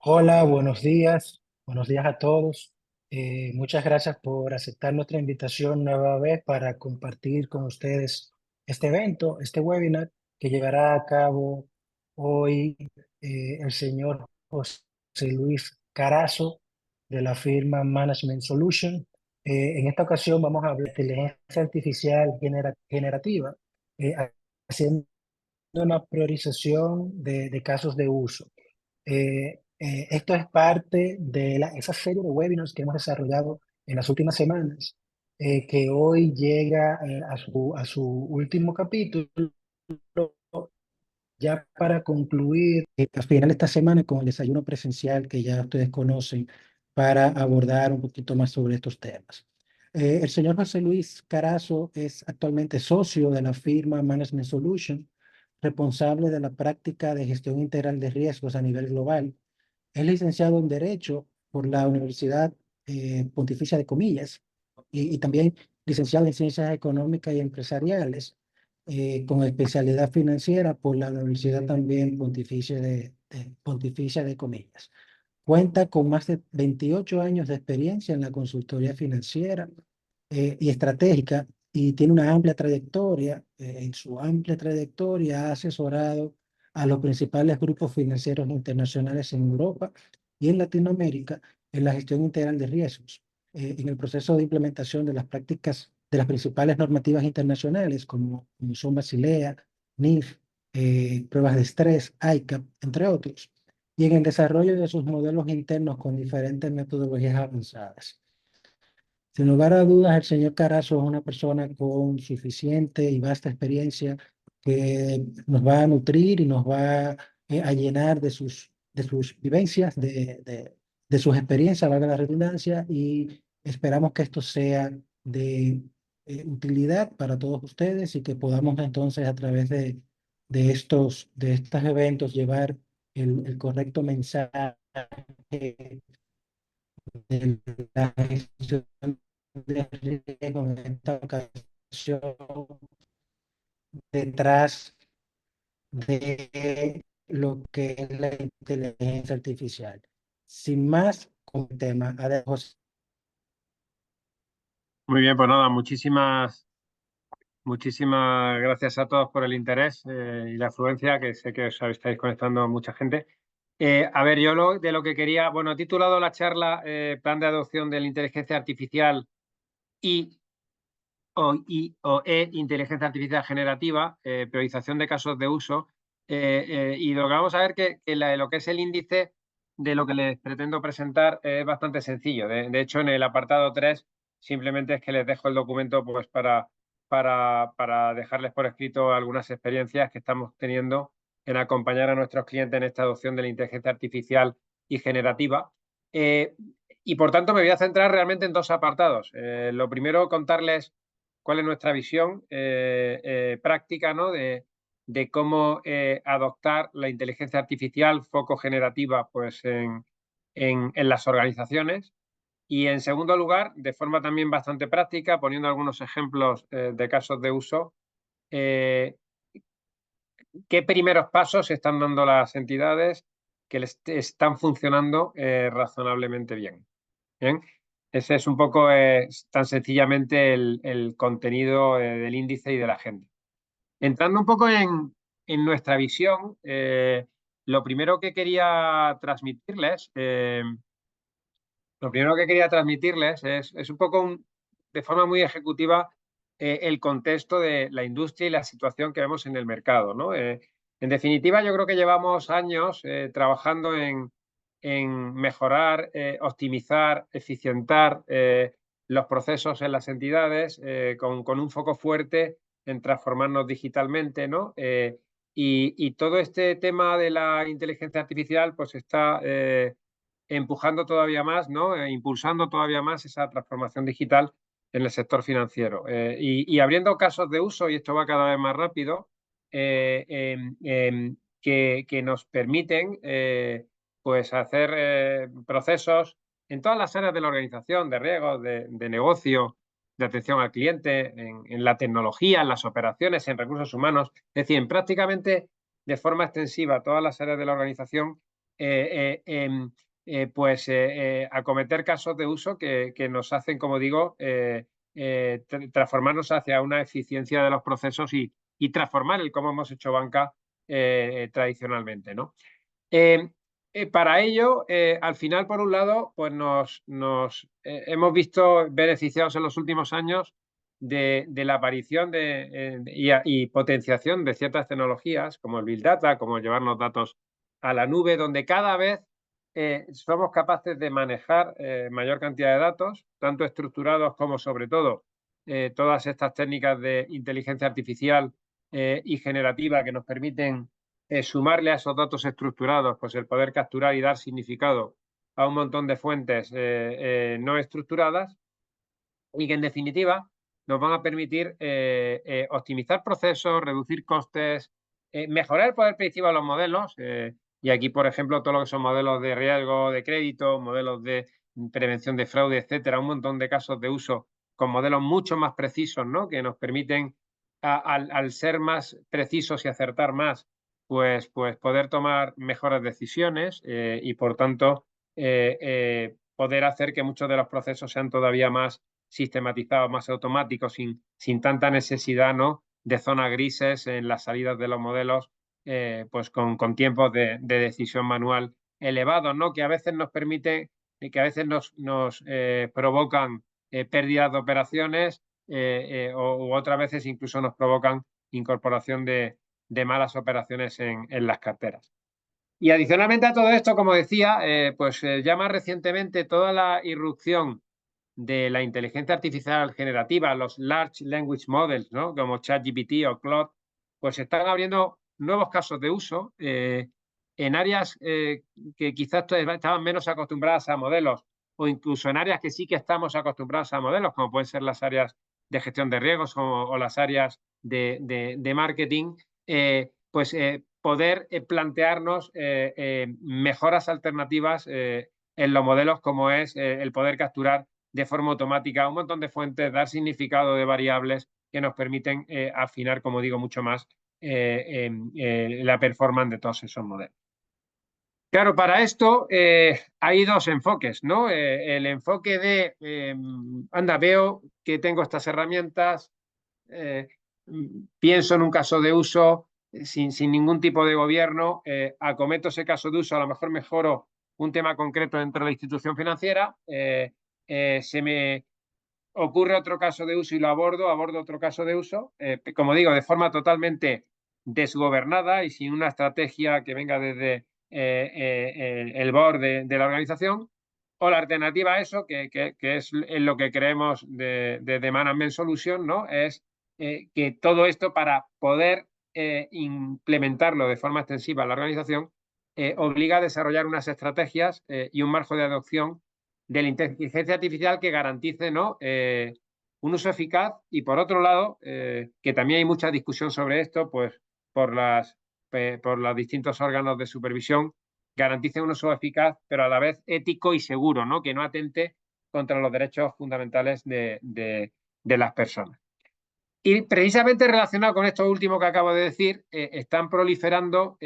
Hola, buenos días a todos. Muchas gracias por aceptar nuestra invitación nueva vez para compartir con ustedes este evento, este webinar que llevará a cabo hoy el señor José Luis Carazo de la firma Management Solution. En esta ocasión vamos a hablar de inteligencia artificial generativa, eh, haciendo una priorización de casos de uso. Esto es parte de esa serie de webinars que hemos desarrollado en las últimas semanas, que hoy llega a su último capítulo, ya para concluir al final de esta semana con el desayuno presencial que ya ustedes conocen para abordar un poquito más sobre estos temas. El señor José Luis Carazo es actualmente socio de la firma Management Solution, responsable de la práctica de gestión integral de riesgos a nivel global. Es licenciado en Derecho por la Universidad Pontificia de Comillas y también licenciado en Ciencias Económicas y Empresariales con especialidad financiera por la Universidad también Pontificia de Comillas. Cuenta con más de 28 años de experiencia en la consultoría financiera y estratégica y tiene una amplia trayectoria. En su amplia trayectoria ha asesorado a los principales grupos financieros internacionales en Europa y en Latinoamérica en la gestión integral de riesgos, en el proceso de implementación de las prácticas de las principales normativas internacionales como son Basilea, NIF, pruebas de estrés, ICAP, entre otros, y en el desarrollo de sus modelos internos con diferentes metodologías avanzadas. Sin lugar a dudas, el señor Carazo es una persona con suficiente y vasta experiencia que nos va a nutrir y nos va a llenar de sus vivencias, de sus experiencias, valga la redundancia, y esperamos que esto sea de utilidad para todos ustedes y que podamos entonces a través de estos eventos llevar el correcto mensaje de la gestión de riesgo en esta ocasión detrás de lo que es la inteligencia artificial. Sin más, con el tema. Adiós. Muy bien, pues nada, muchísimas gracias a todos por el interés y la afluencia, que sé que os estáis conectando mucha gente. A ver, de lo que quería, bueno, he titulado la charla Plan de adopción de la inteligencia artificial y inteligencia artificial generativa, priorización de casos de uso. Y lo que vamos a ver lo que es el índice de lo que les pretendo presentar es bastante sencillo. De hecho, en el apartado 3 simplemente es que les dejo el documento pues, para dejarles por escrito algunas experiencias que estamos teniendo en acompañar a nuestros clientes en esta adopción de la inteligencia artificial y generativa. Y por tanto me voy a centrar realmente en dos apartados. Lo primero, contarles cuál es nuestra visión práctica, ¿no? de cómo adoptar la inteligencia artificial, foco generativa, pues en las organizaciones. Y en segundo lugar, de forma también bastante práctica, poniendo algunos ejemplos de casos de uso, eh, qué primeros pasos están dando las entidades que les están funcionando razonablemente bien. ¿Bien? Ese es un poco tan sencillamente el contenido del índice y de la agenda. Entrando un poco en nuestra visión, lo primero que quería transmitirles, es un poco, de forma muy ejecutiva, el contexto de la industria y la situación que vemos en el mercado, ¿no? En definitiva, yo creo que llevamos años trabajando en mejorar, optimizar, eficientar los procesos en las entidades con un foco fuerte en transformarnos digitalmente, ¿no? Y todo este tema de la inteligencia artificial pues está empujando todavía más, ¿no? Impulsando todavía más esa transformación digital en el sector financiero. Y abriendo casos de uso, y esto va cada vez más rápido, que nos permiten pues hacer procesos en todas las áreas de la organización, de riesgos, de negocio, de atención al cliente, en la tecnología, en las operaciones, en recursos humanos, es decir, en prácticamente de forma extensiva todas las áreas de la organización acometer casos de uso que nos hacen, como digo, transformarnos hacia una eficiencia de los procesos y transformar el cómo hemos hecho banca tradicionalmente, ¿no? Para ello, al final, por un lado, pues nos hemos visto beneficiados en los últimos años de la aparición y potenciación de ciertas tecnologías, como el Big Data, como llevarnos datos a la nube, donde cada vez somos capaces de manejar mayor cantidad de datos, tanto estructurados como, sobre todo, todas estas técnicas de inteligencia artificial y generativa que nos permiten sumarle a esos datos estructurados, pues el poder capturar y dar significado a un montón de fuentes no estructuradas y que en definitiva nos van a permitir optimizar procesos, reducir costes, mejorar el poder predictivo de los modelos. Y aquí, por ejemplo, todo lo que son modelos de riesgo de crédito, modelos de prevención de fraude, etcétera, un montón de casos de uso con modelos mucho más precisos, ¿no? Que nos permiten, al ser más precisos y acertar más, pues poder tomar mejores decisiones y, por tanto, poder hacer que muchos de los procesos sean todavía más sistematizados, más automáticos, sin tanta necesidad, ¿no?, de zonas grises en las salidas de los modelos, pues con tiempos de decisión manual elevados, ¿no?, que a veces nos permiten, que a veces nos provocan pérdidas de operaciones u otras veces incluso nos provocan incorporación de malas operaciones en las carteras. Y adicionalmente a todo esto, como decía, ya más recientemente toda la irrupción de la inteligencia artificial generativa, los Large Language Models, ¿no?, como ChatGPT o Claude, pues están abriendo nuevos casos de uso en áreas que quizás estaban menos acostumbradas a modelos, o incluso en áreas que sí que estamos acostumbrados a modelos, como pueden ser las áreas de gestión de riesgos o las áreas de marketing, poder plantearnos mejoras alternativas en los modelos, como es el poder capturar de forma automática un montón de fuentes, dar significado de variables que nos permiten afinar, como digo, mucho más la performance de todos esos modelos. Claro, para esto hay dos enfoques, ¿no? El enfoque de, anda, veo que tengo estas herramientas, pienso en un caso de uso sin ningún tipo de gobierno, acometo ese caso de uso, a lo mejor mejoro un tema concreto dentro de la institución financiera, se me ocurre otro caso de uso y lo abordo otro caso de uso, como digo, de forma totalmente desgobernada y sin una estrategia que venga desde el board de la organización, o la alternativa a eso, que es en lo que creemos de Management Solution, ¿no?, es que todo esto, para poder implementarlo de forma extensiva en la organización, obliga a desarrollar unas estrategias y un margen de adopción de la inteligencia artificial que garantice, ¿no?, un uso eficaz y, por otro lado, que también hay mucha discusión sobre esto, pues por los distintos órganos de supervisión, garantice un uso eficaz, pero a la vez ético y seguro, ¿no?, que no atente contra los derechos fundamentales de las personas. Y precisamente relacionado con esto último que acabo de decir, están proliferando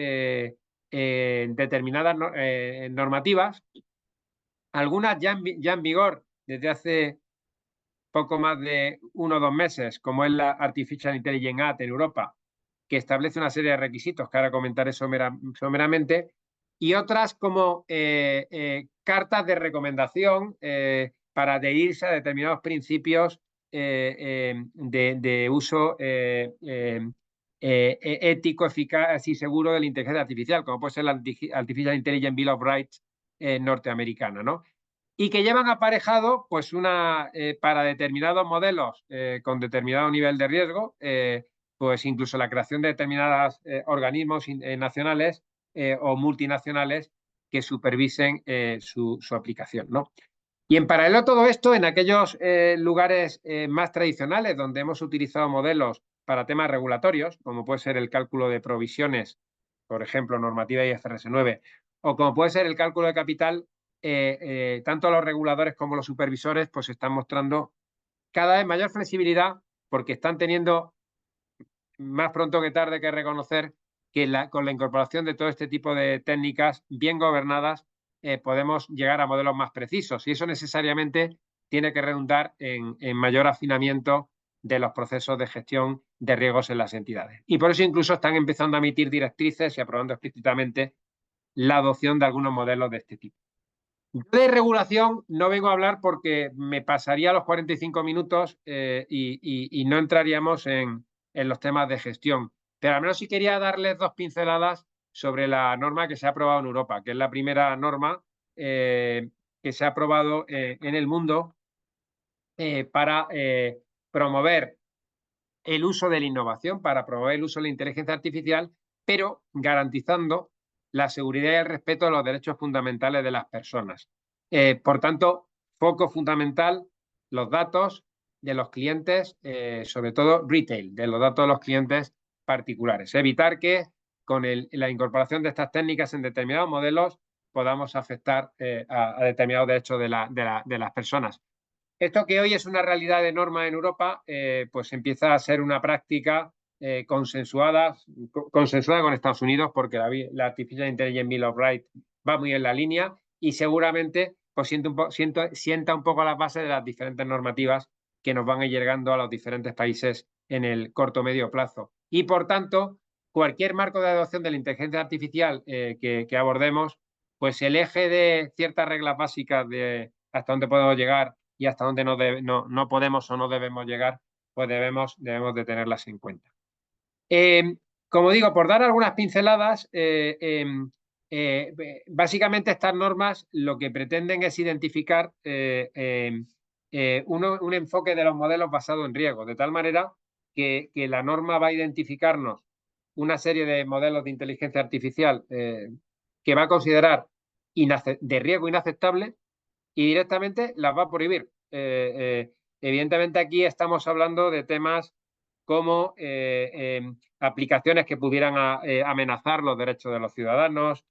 determinadas normativas, algunas ya en vigor desde hace poco más de 1 o 2 meses, como es la Artificial Intelligence Act en Europa, que establece una serie de requisitos, que ahora comentaré someramente, y otras como cartas de recomendación para adherirse a determinados principios de uso ético, eficaz y seguro de la inteligencia artificial, como puede ser la Artificial Intelligence Bill of Rights norteamericana, ¿no? Y que llevan aparejado, pues, para determinados modelos con determinado nivel de riesgo, pues incluso la creación de determinados organismos nacionales o multinacionales que supervisen su aplicación, ¿no? Y en paralelo a todo esto, en aquellos lugares más tradicionales donde hemos utilizado modelos para temas regulatorios, como puede ser el cálculo de provisiones, por ejemplo, normativa IFRS 9, o como puede ser el cálculo de capital, tanto los reguladores como los supervisores pues están mostrando cada vez mayor flexibilidad, porque están teniendo más pronto que tarde que reconocer que con la incorporación de todo este tipo de técnicas bien gobernadas podemos llegar a modelos más precisos y eso necesariamente tiene que redundar en mayor afinamiento de los procesos de gestión de riesgos en las entidades. Y por eso incluso están empezando a emitir directrices y aprobando explícitamente la adopción de algunos modelos de este tipo. De regulación no vengo a hablar porque me pasaría los 45 minutos y no entraríamos en los temas de gestión. Pero al menos sí quería darles dos pinceladas sobre la norma que se ha aprobado en Europa, que es la primera norma que se ha aprobado en el mundo para promover el uso de la innovación, para promover el uso de la inteligencia artificial, pero garantizando la seguridad y el respeto de los derechos fundamentales de las personas. Por tanto, foco fundamental, los datos de los clientes, sobre todo retail, de los datos de los clientes particulares. Evitar que con la incorporación de estas técnicas en determinados modelos podamos afectar a determinados derechos de las personas. Esto que hoy es una realidad de norma en Europa, pues empieza a ser una práctica consensuada con Estados Unidos, porque la Artificial Intelligence Bill of Rights va muy en la línea y seguramente pues sienta un poco las bases de las diferentes normativas que nos van a ir llegando a los diferentes países en el corto medio plazo. Y por tanto, cualquier marco de adopción de la inteligencia artificial que abordemos, pues el eje de ciertas reglas básicas de hasta dónde podemos llegar y hasta dónde no podemos o no debemos llegar, pues debemos de tenerlas en cuenta. Como digo, por dar algunas pinceladas, básicamente estas normas lo que pretenden es identificar un enfoque de los modelos basado en riesgo, de tal manera que la norma va a identificarnos una serie de modelos de inteligencia artificial que va a considerar de riesgo inaceptable y directamente las va a prohibir. Evidentemente aquí estamos hablando de temas como aplicaciones que pudieran amenazar los derechos de los ciudadanos,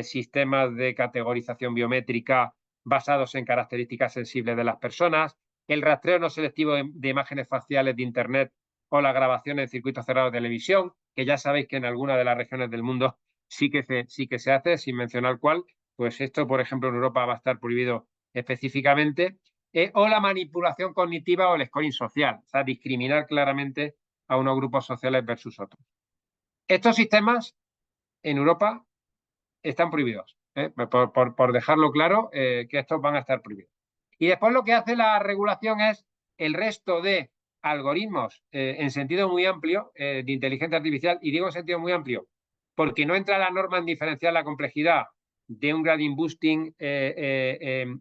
sistemas de categorización biométrica basados en características sensibles de las personas, el rastreo no selectivo de imágenes faciales de Internet o la grabación en circuitos cerrados de televisión, que ya sabéis que en algunas de las regiones del mundo sí que se hace, sin mencionar cuál. Pues esto, por ejemplo, en Europa va a estar prohibido específicamente, o la manipulación cognitiva o el scoring social, o sea, discriminar claramente a unos grupos sociales versus otros. Estos sistemas en Europa están prohibidos, por dejarlo claro, que estos van a estar prohibidos. Y después lo que hace la regulación es el resto de algoritmos en sentido muy amplio de inteligencia artificial, y digo en sentido muy amplio porque no entra la norma en diferenciar la complejidad de un gradient boosting,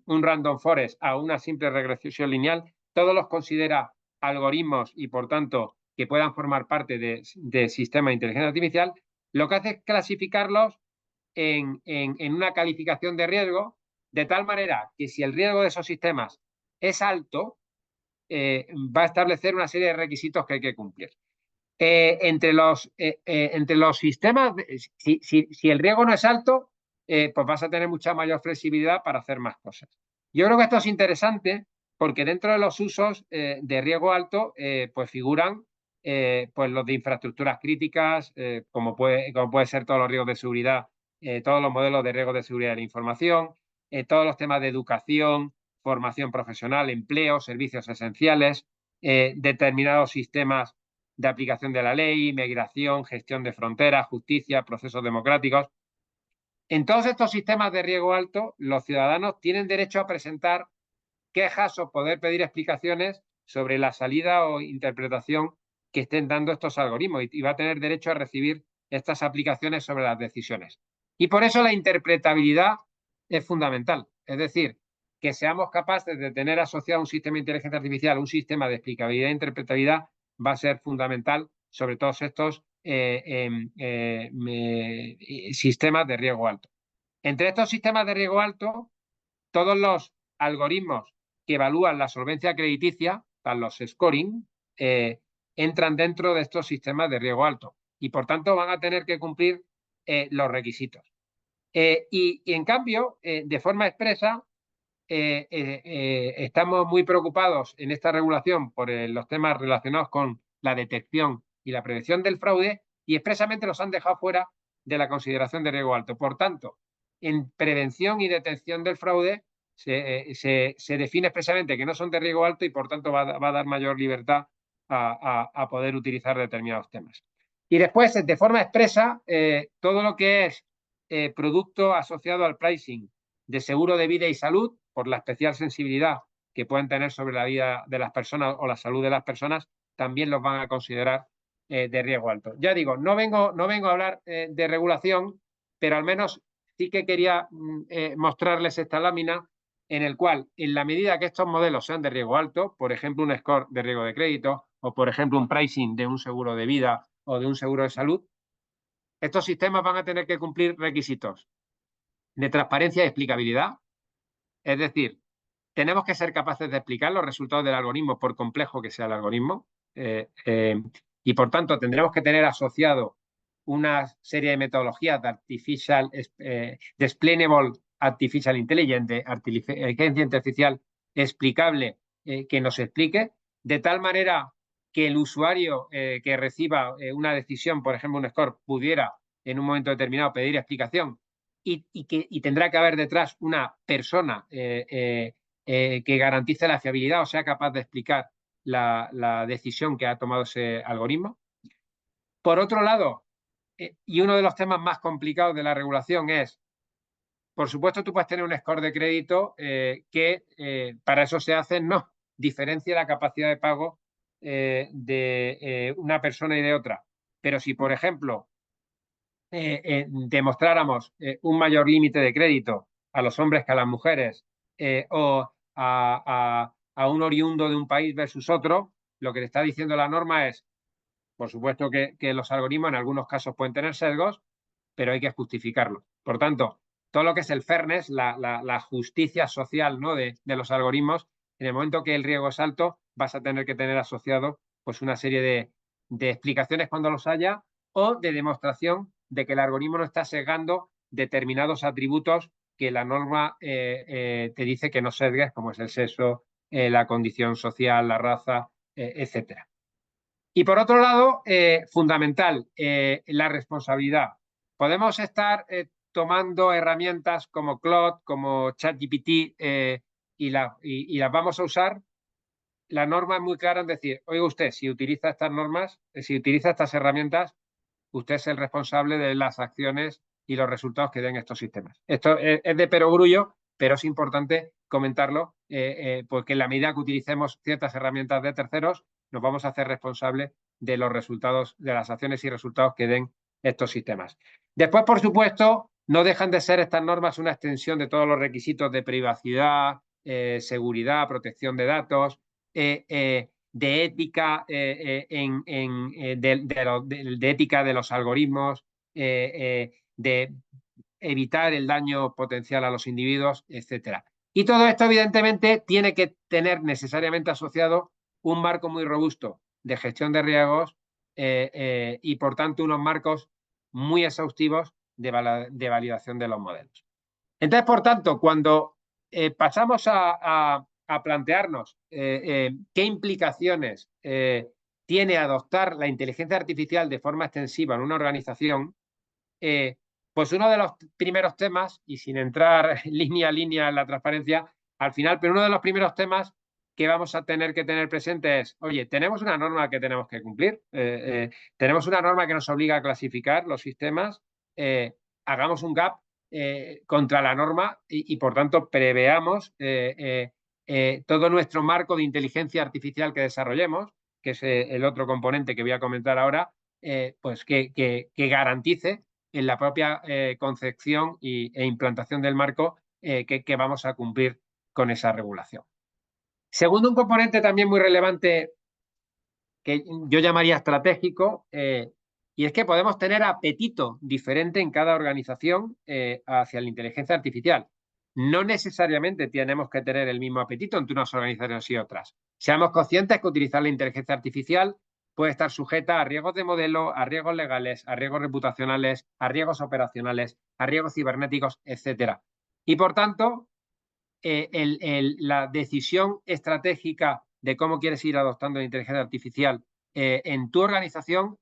un random forest a una simple regresión lineal. Todos los considera algoritmos y por tanto que puedan formar parte de sistemas de inteligencia artificial. Lo que hace es clasificarlos en una calificación de riesgo, de tal manera que si el riesgo de esos sistemas es alto, va a establecer una serie de requisitos que hay que cumplir. Entre los sistemas, si el riesgo no es alto, pues vas a tener mucha mayor flexibilidad para hacer más cosas. Yo creo que esto es interesante porque dentro de los usos de riesgo alto, pues figuran pues los de infraestructuras críticas, como puede ser todos los riesgos de seguridad, todos los modelos de riesgos de seguridad de la información, todos los temas de educación, formación profesional, empleo, servicios esenciales, determinados sistemas de aplicación de la ley, migración, gestión de fronteras, justicia, procesos democráticos. En todos estos sistemas de riesgo alto, los ciudadanos tienen derecho a presentar quejas o poder pedir explicaciones sobre la salida o interpretación que estén dando estos algoritmos y va a tener derecho a recibir estas aplicaciones sobre las decisiones. Y por eso la interpretabilidad es fundamental. Es decir, que seamos capaces de tener asociado un sistema de inteligencia artificial, un sistema de explicabilidad e interpretabilidad, va a ser fundamental sobre todos estos sistemas de riesgo alto. Entre estos sistemas de riesgo alto, todos los algoritmos que evalúan la solvencia crediticia, los scoring, entran dentro de estos sistemas de riesgo alto y por tanto van a tener que cumplir los requisitos. Y en cambio, de forma expresa, estamos muy preocupados en esta regulación por los temas relacionados con la detección y la prevención del fraude y expresamente los han dejado fuera de la consideración de riesgo alto. Por tanto, en prevención y detección del fraude se define expresamente que no son de riesgo alto y por tanto va a dar mayor libertad a poder utilizar determinados temas. Y después, de forma expresa, todo lo que es producto asociado al pricing de seguro de vida y salud, por la especial sensibilidad que pueden tener sobre la vida de las personas o la salud de las personas, también los van a considerar de riesgo alto. Ya digo, no vengo a hablar de regulación, pero al menos sí que quería mostrarles esta lámina en el cual, en la medida que estos modelos sean de riesgo alto, por ejemplo, un score de riesgo de crédito o, por ejemplo, un pricing de un seguro de vida o de un seguro de salud, estos sistemas van a tener que cumplir requisitos de transparencia y explicabilidad. Es decir, tenemos que ser capaces de explicar los resultados del algoritmo, por complejo que sea el algoritmo, y por tanto tendremos que tener asociado una serie de metodologías de de explainable artificial intelligence, inteligencia artificial explicable, que nos explique, de tal manera que el usuario que reciba una decisión, por ejemplo un score, pudiera en un momento determinado pedir explicación y tendrá que haber detrás una persona que garantice la fiabilidad o sea capaz de explicar la decisión que ha tomado ese algoritmo. Por otro lado, y uno de los temas más complicados de la regulación es, por supuesto, tú puedes tener un score de crédito que para eso se hace, no, diferencia la capacidad de pago de una persona y de otra. Pero si, por ejemplo, demostráramos un mayor límite de crédito a los hombres que a las mujeres o a un oriundo de un país versus otro, lo que le está diciendo la norma es, por supuesto que los algoritmos en algunos casos pueden tener sesgos, pero hay que justificarlo. Por tanto, todo lo que es el fairness, la justicia social, ¿no?, de los algoritmos, en el momento que el riesgo es alto, vas a tener que tener asociado pues, una serie de explicaciones cuando los haya o de demostración de que el algoritmo no está sesgando determinados atributos que la norma te dice que no sesgues, como es el sexo, la condición social, la raza, etcétera. Y por otro lado, fundamental, la responsabilidad. Podemos estar tomando herramientas como Claude, como ChatGPT y las vamos a usar. La norma es muy clara en decir, oiga usted, si utiliza estas normas, si utiliza estas herramientas, usted es el responsable de las acciones y los resultados que den estos sistemas. Esto es de perogrullo, pero es importante comentarlo porque en la medida que utilicemos ciertas herramientas de terceros, nos vamos a hacer responsables de los resultados, de las acciones y resultados que den estos sistemas. Después, por supuesto, no dejan de ser estas normas una extensión de todos los requisitos de privacidad, seguridad, protección de datos, de ética de ética de los algoritmos, de evitar el daño potencial a los individuos, etcétera. Y todo esto, evidentemente, tiene que tener necesariamente asociado un marco muy robusto de gestión de riesgos y, por tanto, unos marcos muy exhaustivos de validación de los modelos. Entonces, por tanto, cuando pasamos a plantearnos qué implicaciones tiene adoptar la inteligencia artificial de forma extensiva en una organización, pues uno de los primeros temas, y sin entrar línea a línea en la transparencia, al final, pero uno de los primeros temas que vamos a tener que tener presente es, oye, tenemos una norma que tenemos que cumplir, tenemos una norma que nos obliga a clasificar los sistemas, hagamos un gap contra la norma y, por tanto, preveamos todo nuestro marco de inteligencia artificial que desarrollemos, que es el otro componente que voy a comentar ahora, pues que garantice en la propia concepción e implantación del marco que vamos a cumplir con esa regulación. Segundo, un componente también muy relevante que yo llamaría estratégico, y es que podemos tener apetito diferente en cada organización hacia la inteligencia artificial. No necesariamente tenemos que tener el mismo apetito entre unas organizaciones y otras. Seamos conscientes que utilizar la inteligencia artificial puede estar sujeta a riesgos de modelo, a riesgos legales, a riesgos reputacionales, a riesgos operacionales, a riesgos cibernéticos, etc. Y, por tanto, la decisión estratégica de cómo quieres ir adoptando la inteligencia artificial en tu organización,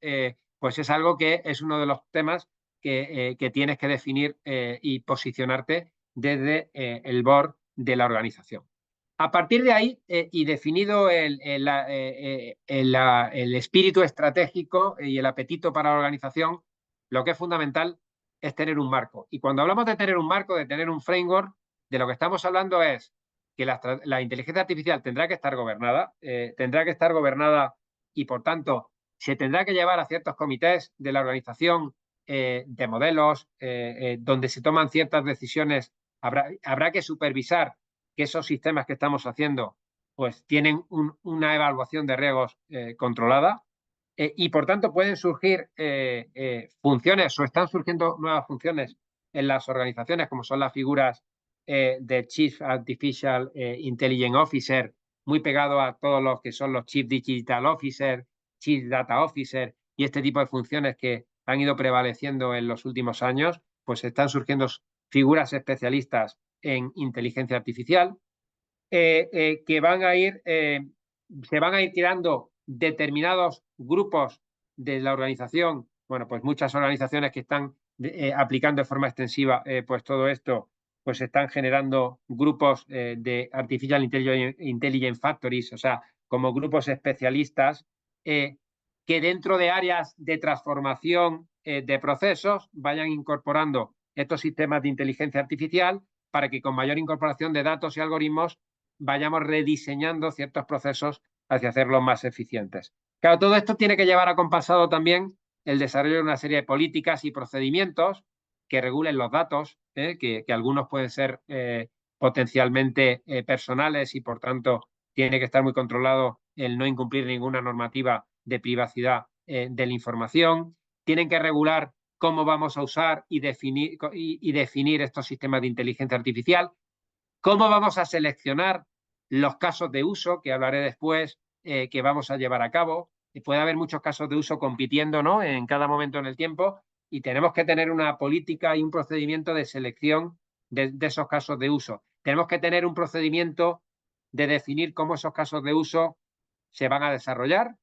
pues pues es algo que es uno de los temas que tienes que definir y posicionarte desde el board de la organización. A partir de ahí, y definido el espíritu estratégico y el apetito para la organización, lo que es fundamental es tener un marco. Y cuando hablamos de tener un marco, de tener un framework, de lo que estamos hablando es que la inteligencia artificial tendrá que estar gobernada y, por tanto, se tendrá que llevar a ciertos comités de la organización de modelos, donde se toman ciertas decisiones. Habrá que supervisar que esos sistemas que estamos haciendo pues tienen una evaluación de riesgos controlada y por tanto pueden surgir funciones o están surgiendo nuevas funciones en las organizaciones como son las figuras de Chief Artificial Intelligence Officer, muy pegado a todos los que son los Chief Digital Officer, Chief Data Officer y este tipo de funciones que han ido prevaleciendo en los últimos años, pues están surgiendo figuras especialistas en inteligencia artificial que van a ir, se van a ir tirando determinados grupos de la organización, bueno, pues muchas organizaciones que están aplicando de forma extensiva pues todo esto, pues están generando grupos de Artificial Intelligence Factories, o sea, como grupos especialistas que dentro de áreas de transformación de procesos vayan incorporando estos sistemas de inteligencia artificial para que con mayor incorporación de datos y algoritmos vayamos rediseñando ciertos procesos hacia hacerlos más eficientes. Claro, todo esto tiene que llevar acompasado también el desarrollo de una serie de políticas y procedimientos que regulen los datos, que algunos pueden ser potencialmente personales y, por tanto, tiene que estar muy controlado el no incumplir ninguna normativa de privacidad de la información. Tienen que regular cómo vamos a usar y definir estos sistemas de inteligencia artificial, cómo vamos a seleccionar los casos de uso, que hablaré después, que vamos a llevar a cabo. Puede haber muchos casos de uso compitiendo, ¿no?, en cada momento en el tiempo y tenemos que tener una política y un procedimiento de selección de esos casos de uso. Tenemos que tener un procedimiento de definir cómo esos casos de uso se van a desarrollar,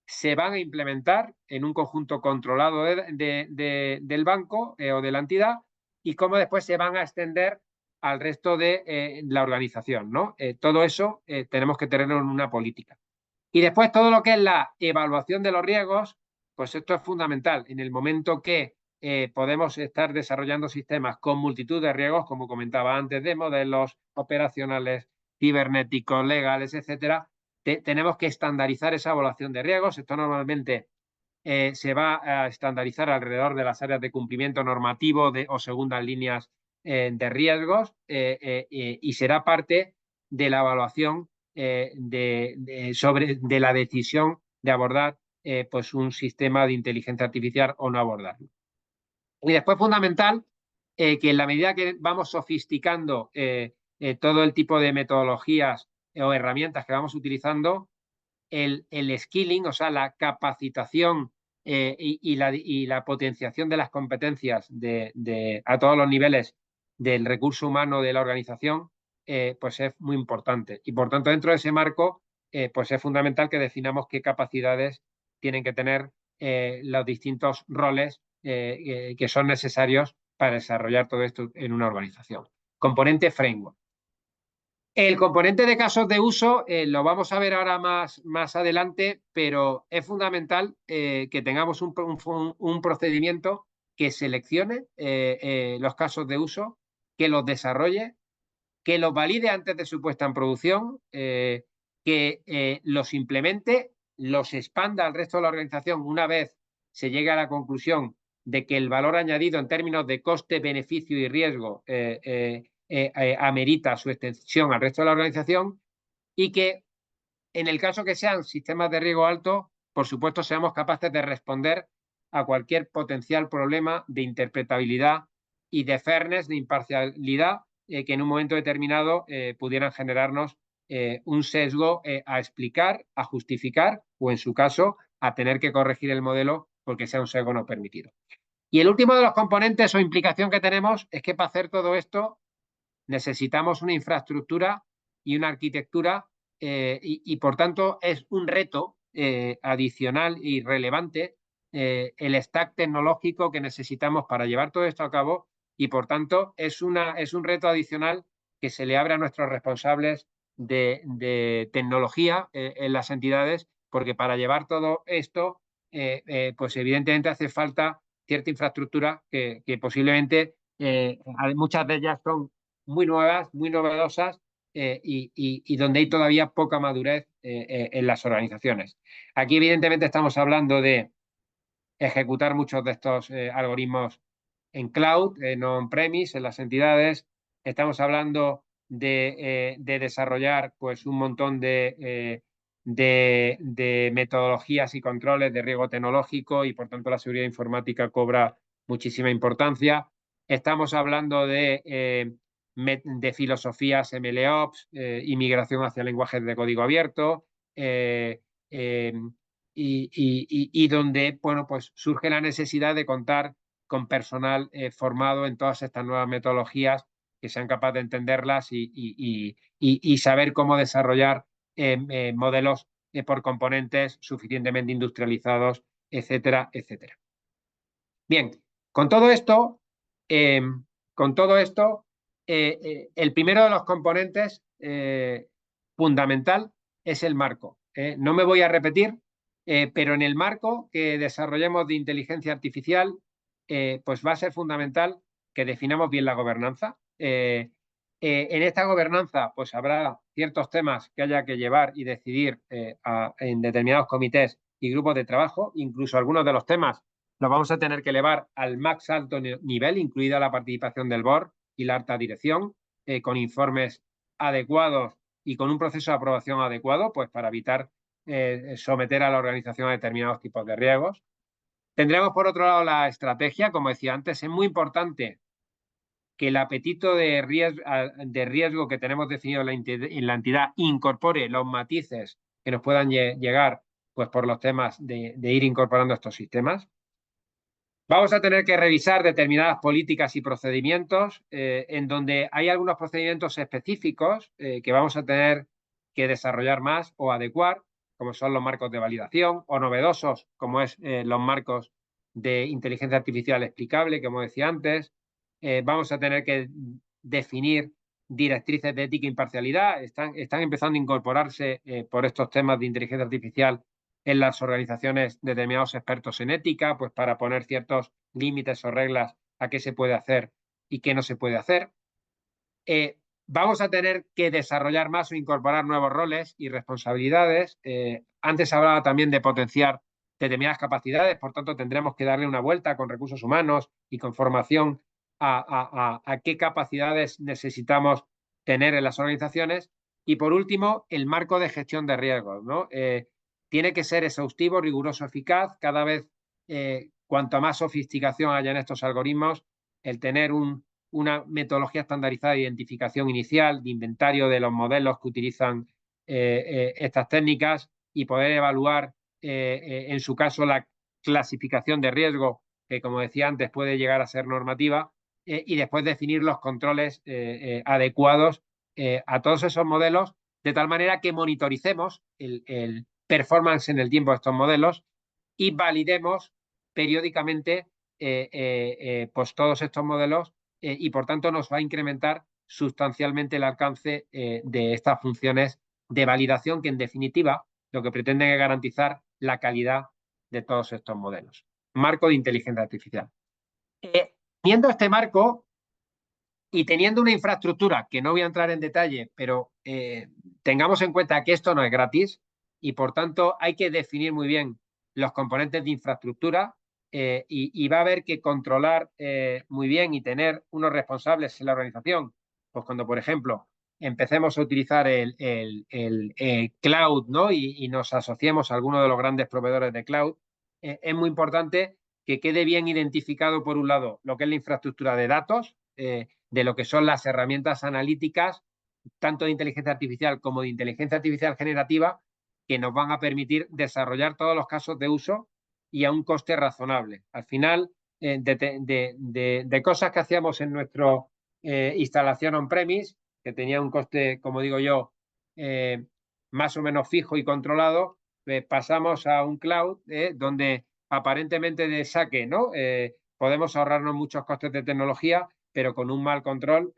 se van a implementar en un conjunto controlado del banco o de la entidad y cómo después se van a extender al resto de la organización, ¿no? Todo eso tenemos que tenerlo en una política. Y después todo lo que es la evaluación de los riesgos, pues esto es fundamental. En el momento que podemos estar desarrollando sistemas con multitud de riesgos, como comentaba antes, de modelos operacionales, cibernéticos, legales, etcétera, tenemos que estandarizar esa evaluación de riesgos. Esto normalmente se va a estandarizar alrededor de las áreas de cumplimiento normativo o segundas líneas de riesgos y será parte de la evaluación de la decisión de abordar pues un sistema de inteligencia artificial o no abordarlo. Y después fundamental que en la medida que vamos sofisticando todo el tipo de metodologías o herramientas que vamos utilizando, el skilling, o sea, la capacitación y la potenciación de las competencias a todos los niveles del recurso humano de la organización, pues es muy importante. Y por tanto, dentro de ese marco, pues es fundamental que definamos qué capacidades tienen que tener los distintos roles que son necesarios para desarrollar todo esto en una organización. Componente framework. El componente de casos de uso lo vamos a ver ahora más adelante, pero es fundamental que tengamos un procedimiento que seleccione los casos de uso, que los desarrolle, que los valide antes de su puesta en producción, que los implemente, los expanda al resto de la organización una vez se llegue a la conclusión de que el valor añadido en términos de coste, beneficio y riesgo amerita su extensión al resto de la organización y que en el caso que sean sistemas de riesgo alto, por supuesto, seamos capaces de responder a cualquier potencial problema de interpretabilidad y de fairness, de imparcialidad, que en un momento determinado pudieran generarnos un sesgo a explicar, a justificar o, en su caso, a tener que corregir el modelo porque sea un sesgo no permitido. Y el último de los componentes o implicación que tenemos es que para hacer todo esto necesitamos una infraestructura y una arquitectura y por tanto es un reto adicional y relevante el stack tecnológico que necesitamos para llevar todo esto a cabo y, por tanto, es un reto adicional que se le abre a nuestros responsables de tecnología en las entidades, porque para llevar todo esto, pues evidentemente hace falta cierta infraestructura que posiblemente muchas de ellas son muy nuevas, muy novedosas y donde hay todavía poca madurez en las organizaciones. Aquí evidentemente estamos hablando de ejecutar muchos de estos algoritmos en cloud, no on-premise, en las entidades. Estamos hablando de desarrollar pues, un montón de metodologías y controles de riesgo tecnológico y, por tanto, la seguridad informática cobra muchísima importancia. Estamos hablando de filosofías MLOps, migración hacia lenguajes de código abierto, y donde bueno, pues surge la necesidad de contar con personal formado en todas estas nuevas metodologías que sean capaces de entenderlas y saber cómo desarrollar modelos por componentes suficientemente industrializados, etcétera, etcétera. Bien, con todo esto, eh, el primero de los componentes fundamental es el marco. No me voy a repetir, pero en el marco que desarrollemos de inteligencia artificial, pues va a ser fundamental que definamos bien la gobernanza. En esta gobernanza, pues habrá ciertos temas que haya que llevar y decidir en determinados comités y grupos de trabajo, incluso algunos de los temas los vamos a tener que elevar al más alto nivel, incluida la participación del board y la alta dirección, con informes adecuados y con un proceso de aprobación adecuado, pues para evitar someter a la organización a determinados tipos de riesgos. Tendremos, por otro lado, la estrategia. Como decía antes, es muy importante que el apetito de riesgo que tenemos definido en la entidad incorpore los matices que nos puedan llegar pues, por los temas de ir incorporando estos sistemas. Vamos a tener que revisar determinadas políticas y procedimientos en donde hay algunos procedimientos específicos que vamos a tener que desarrollar más o adecuar, como son los marcos de validación, o novedosos, como es los marcos de inteligencia artificial explicable, como decía antes. Vamos a tener que definir directrices de ética e imparcialidad. Están empezando a incorporarse por estos temas de inteligencia artificial en las organizaciones determinados expertos en ética, pues para poner ciertos límites o reglas a qué se puede hacer y qué no se puede hacer. Vamos a tener que desarrollar más o incorporar nuevos roles y responsabilidades. Antes hablaba también de potenciar determinadas capacidades, por tanto tendremos que darle una vuelta con recursos humanos y con formación a qué capacidades necesitamos tener en las organizaciones. Y por último, el marco de gestión de riesgos, ¿no? Tiene que ser exhaustivo, riguroso, eficaz. Cada vez, cuanto más sofisticación haya en estos algoritmos, el tener una metodología estandarizada de identificación inicial, de inventario de los modelos que utilizan estas técnicas y poder evaluar, en su caso, la clasificación de riesgo, que como decía antes puede llegar a ser normativa, y después definir los controles adecuados a todos esos modelos, de tal manera que monitoricemos el performance en el tiempo de estos modelos y validemos periódicamente pues todos estos modelos y por tanto nos va a incrementar sustancialmente el alcance de estas funciones de validación que en definitiva lo que pretenden es garantizar la calidad de todos estos modelos. Marco de inteligencia artificial. Teniendo este marco y teniendo una infraestructura, que no voy a entrar en detalle, pero tengamos en cuenta que esto no es gratis y por tanto hay que definir muy bien los componentes de infraestructura y va a haber que controlar muy bien y tener unos responsables en la organización. Pues cuando, por ejemplo, empecemos a utilizar el cloud, ¿no? y nos asociemos a alguno de los grandes proveedores de cloud, es muy importante que quede bien identificado, por un lado, lo que es la infraestructura de datos, de lo que son las herramientas analíticas, tanto de inteligencia artificial como de inteligencia artificial generativa, que nos van a permitir desarrollar todos los casos de uso y a un coste razonable. Al final, de cosas que hacíamos en nuestra instalación on-premise, que tenía un coste, como digo yo, más o menos fijo y controlado, pasamos a un cloud donde aparentemente de saque, ¿no? Podemos ahorrarnos muchos costes de tecnología, pero con un mal control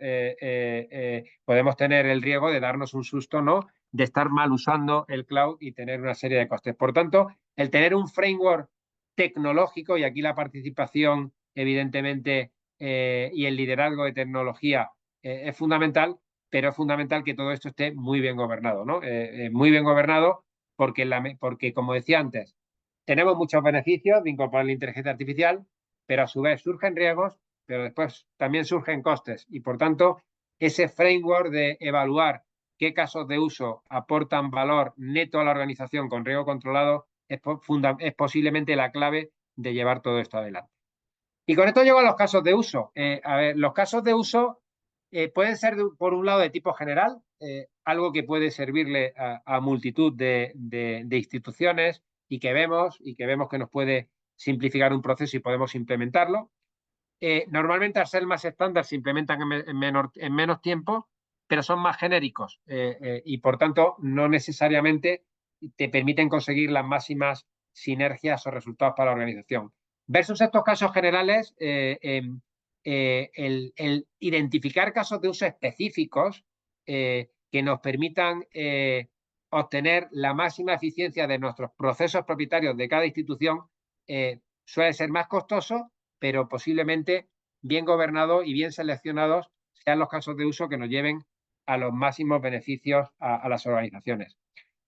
podemos tener el riesgo de darnos un susto, ¿no? De estar mal usando el cloud y tener una serie de costes. Por tanto, el tener un framework tecnológico, y aquí la participación, evidentemente, y el liderazgo de tecnología es fundamental, pero es fundamental que todo esto esté muy bien gobernado, ¿no? Muy bien gobernado porque, como decía antes, tenemos muchos beneficios de incorporar la inteligencia artificial, pero a su vez surgen riesgos, pero después también surgen costes. Y por tanto, ese framework de evaluar qué casos de uso aportan valor neto a la organización con riesgo controlado es posiblemente la clave de llevar todo esto adelante. Y con esto llego a los casos de uso. A ver, los casos de uso pueden ser, por un lado, de tipo general, algo que puede servirle a multitud de instituciones y que vemos que nos puede simplificar un proceso y podemos implementarlo. Normalmente, al ser más estándar, se implementan en menos tiempo, pero son más genéricos y, por tanto, no necesariamente te permiten conseguir las máximas sinergias o resultados para la organización. Versus estos casos generales, el identificar casos de uso específicos que nos permitan obtener la máxima eficiencia de nuestros procesos propietarios de cada institución suele ser más costoso, pero posiblemente bien gobernados y bien seleccionados sean los casos de uso que nos lleven a los máximos beneficios a las organizaciones.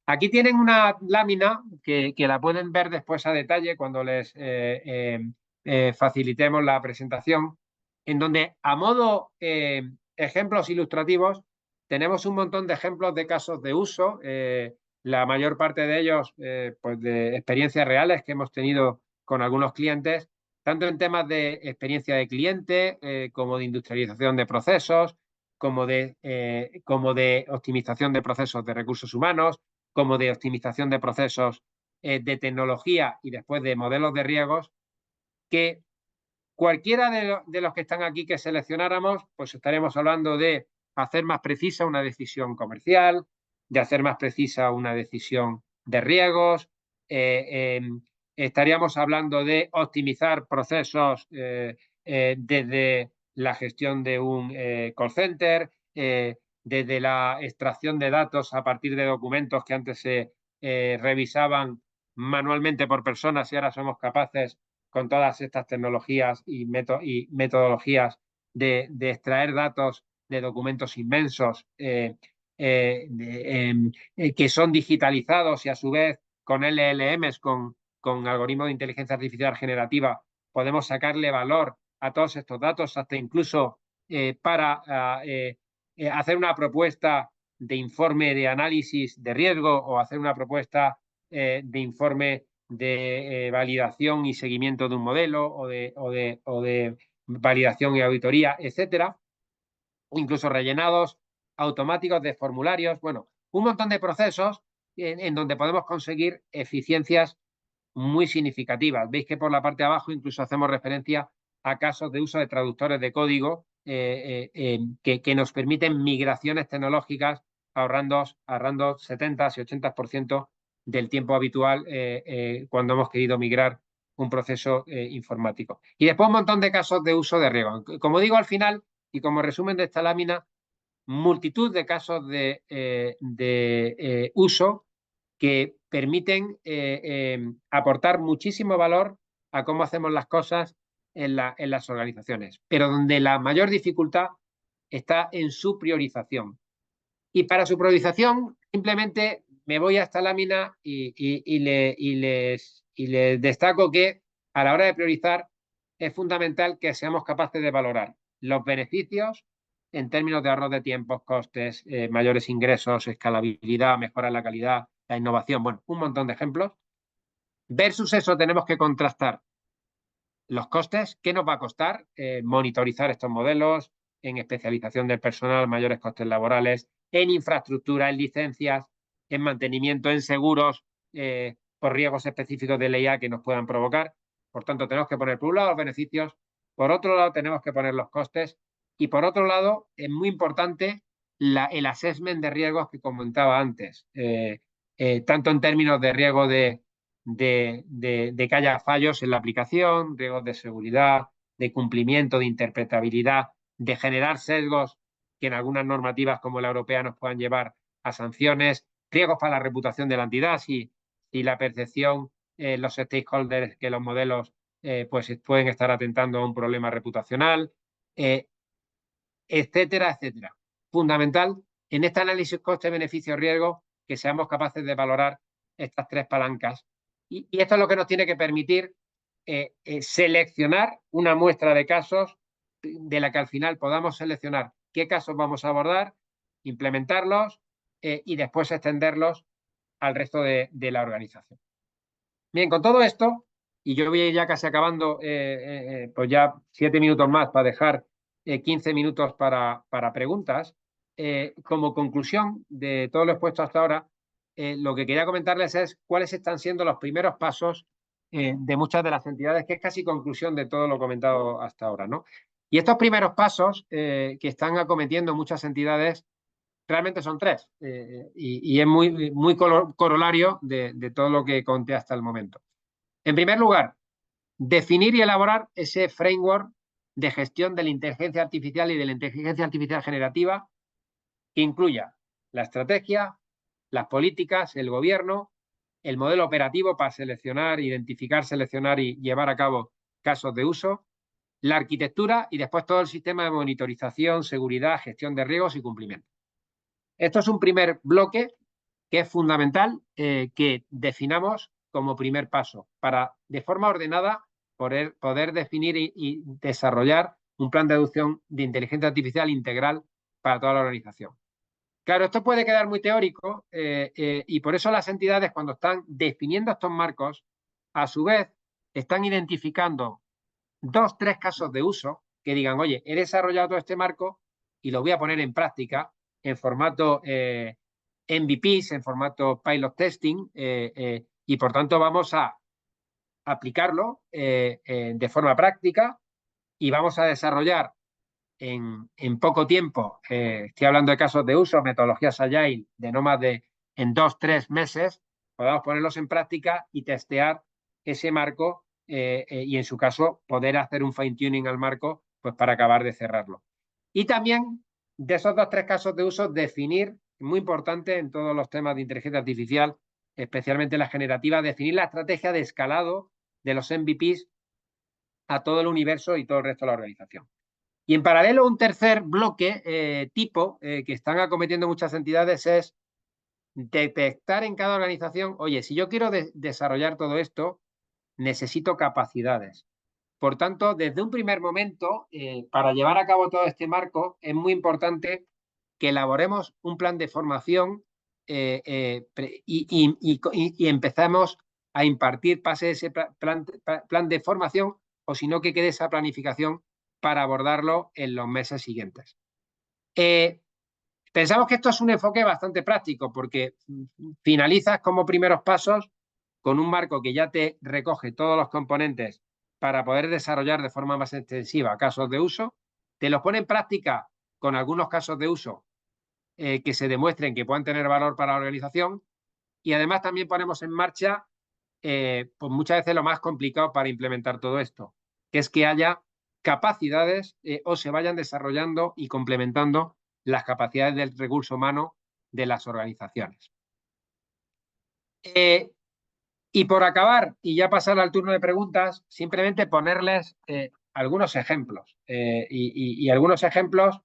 Aquí tienen una lámina que la pueden ver después a detalle cuando les facilitemos la presentación, en donde, a modo ejemplos ilustrativos, tenemos un montón de ejemplos de casos de uso, la mayor parte de ellos pues de experiencias reales que hemos tenido con algunos clientes, tanto en temas de experiencia de cliente como de industrialización de procesos, como de optimización de procesos de recursos humanos, como de optimización de procesos de tecnología y después de modelos de riesgos, que cualquiera de los que están aquí que seleccionáramos, pues estaremos hablando de hacer más precisa una decisión comercial, de hacer más precisa una decisión de riesgos, estaríamos hablando de optimizar procesos desde la gestión de un call center, desde la extracción de datos a partir de documentos que antes se revisaban manualmente por personas y ahora somos capaces con todas estas tecnologías y metodologías de extraer datos de documentos inmensos que son digitalizados y a su vez con LLMs, con algoritmos de inteligencia artificial generativa, podemos sacarle valor a todos estos datos, hasta incluso para hacer una propuesta de informe de análisis de riesgo o hacer una propuesta de informe de validación y seguimiento de un modelo o de validación y auditoría, etcétera, incluso rellenados automáticos de formularios, bueno, un montón de procesos en donde podemos conseguir eficiencias muy significativas. Veis que por la parte de abajo incluso hacemos referencia a casos de uso de traductores de código que nos permiten migraciones tecnológicas ahorrando 70 y 80% del tiempo habitual cuando hemos querido migrar un proceso informático. Y después un montón de casos de uso de riesgo. Como digo al final, y como resumen de esta lámina, multitud de casos de uso que permiten aportar muchísimo valor a cómo hacemos las cosas en las organizaciones, pero donde la mayor dificultad está en su priorización. Y para su priorización, simplemente me voy a esta lámina y les destaco que a la hora de priorizar es fundamental que seamos capaces de valorar los beneficios en términos de ahorro de tiempos, costes, mayores ingresos, escalabilidad, mejora en la calidad, la innovación, bueno, un montón de ejemplos. Versus eso tenemos que contrastar los costes, qué nos va a costar monitorizar estos modelos, en especialización del personal, mayores costes laborales, en infraestructura, en licencias, en mantenimiento, en seguros, por riesgos específicos de ley A que nos puedan provocar. Por tanto, tenemos que poner por un lado los beneficios, por otro lado tenemos que poner los costes y por otro lado es muy importante el assessment de riesgos que comentaba antes, tanto en términos de riesgo de de que haya fallos en la aplicación, riesgos de seguridad, de cumplimiento, de interpretabilidad, de generar sesgos que en algunas normativas como la europea nos puedan llevar a sanciones, riesgos para la reputación de la entidad, si la percepción, los stakeholders, que los modelos pues pueden estar atentando a un problema reputacional, etcétera, etcétera. Fundamental en este análisis coste-beneficio-riesgo que seamos capaces de valorar estas tres palancas. Y esto es lo que nos tiene que permitir seleccionar una muestra de casos de la que al final podamos seleccionar qué casos vamos a abordar, implementarlos y después extenderlos al resto de la organización. Bien, con todo esto, y yo voy a ir ya casi acabando, pues ya 7 minutos más para dejar 15 minutos para preguntas. Como conclusión de todo lo expuesto hasta ahora, lo que quería comentarles es cuáles están siendo los primeros pasos de muchas de las entidades, que es casi conclusión de todo lo comentado hasta ahora, ¿no? Y estos primeros pasos que están acometiendo muchas entidades realmente son tres y es muy corolario de todo lo que conté hasta el momento. En primer lugar, definir y elaborar ese framework de gestión de la inteligencia artificial y de la inteligencia artificial generativa que incluya la estrategia, las políticas, el gobierno, el modelo operativo para seleccionar, identificar, seleccionar y llevar a cabo casos de uso, la arquitectura y después todo el sistema de monitorización, seguridad, gestión de riesgos y cumplimiento. Esto es un primer bloque que es fundamental que definamos como primer paso para, de forma ordenada, poder definir y desarrollar un plan de adopción de inteligencia artificial integral para toda la organización. Claro, esto puede quedar muy teórico y por eso las entidades, cuando están definiendo estos marcos, a su vez están identificando 2, 3 casos de uso que digan, oye, he desarrollado todo este marco y lo voy a poner en práctica en formato MVPs, en formato pilot testing y por tanto vamos a aplicarlo de forma práctica y vamos a desarrollar en poco tiempo, estoy hablando de casos de uso, metodologías Agile de no más de en 2, 3 meses, podamos ponerlos en práctica y testear ese marco y en su caso poder hacer un fine tuning al marco pues para acabar de cerrarlo. Y también de esos 2, 3 casos de uso definir, muy importante en todos los temas de inteligencia artificial, especialmente la generativa, definir la estrategia de escalado de los MVPs a todo el universo y todo el resto de la organización. Y en paralelo, un tercer bloque que están acometiendo muchas entidades es detectar en cada organización, oye, si yo quiero desarrollar todo esto, necesito capacidades. Por tanto, desde un primer momento, para llevar a cabo todo este marco, es muy importante que elaboremos un plan de formación y empezamos a impartir pase ese plan de formación, o si no, que quede esa planificación para abordarlo en los meses siguientes. Pensamos que esto es un enfoque bastante práctico porque finalizas como primeros pasos con un marco que ya te recoge todos los componentes para poder desarrollar de forma más extensiva casos de uso, te los pone en práctica con algunos casos de uso que se demuestren que puedan tener valor para la organización y además también ponemos en marcha pues muchas veces lo más complicado para implementar todo esto, que es que haya capacidades o se vayan desarrollando y complementando las capacidades del recurso humano de las organizaciones. Y por acabar, y ya pasar al turno de preguntas, simplemente ponerles algunos ejemplos y algunos ejemplos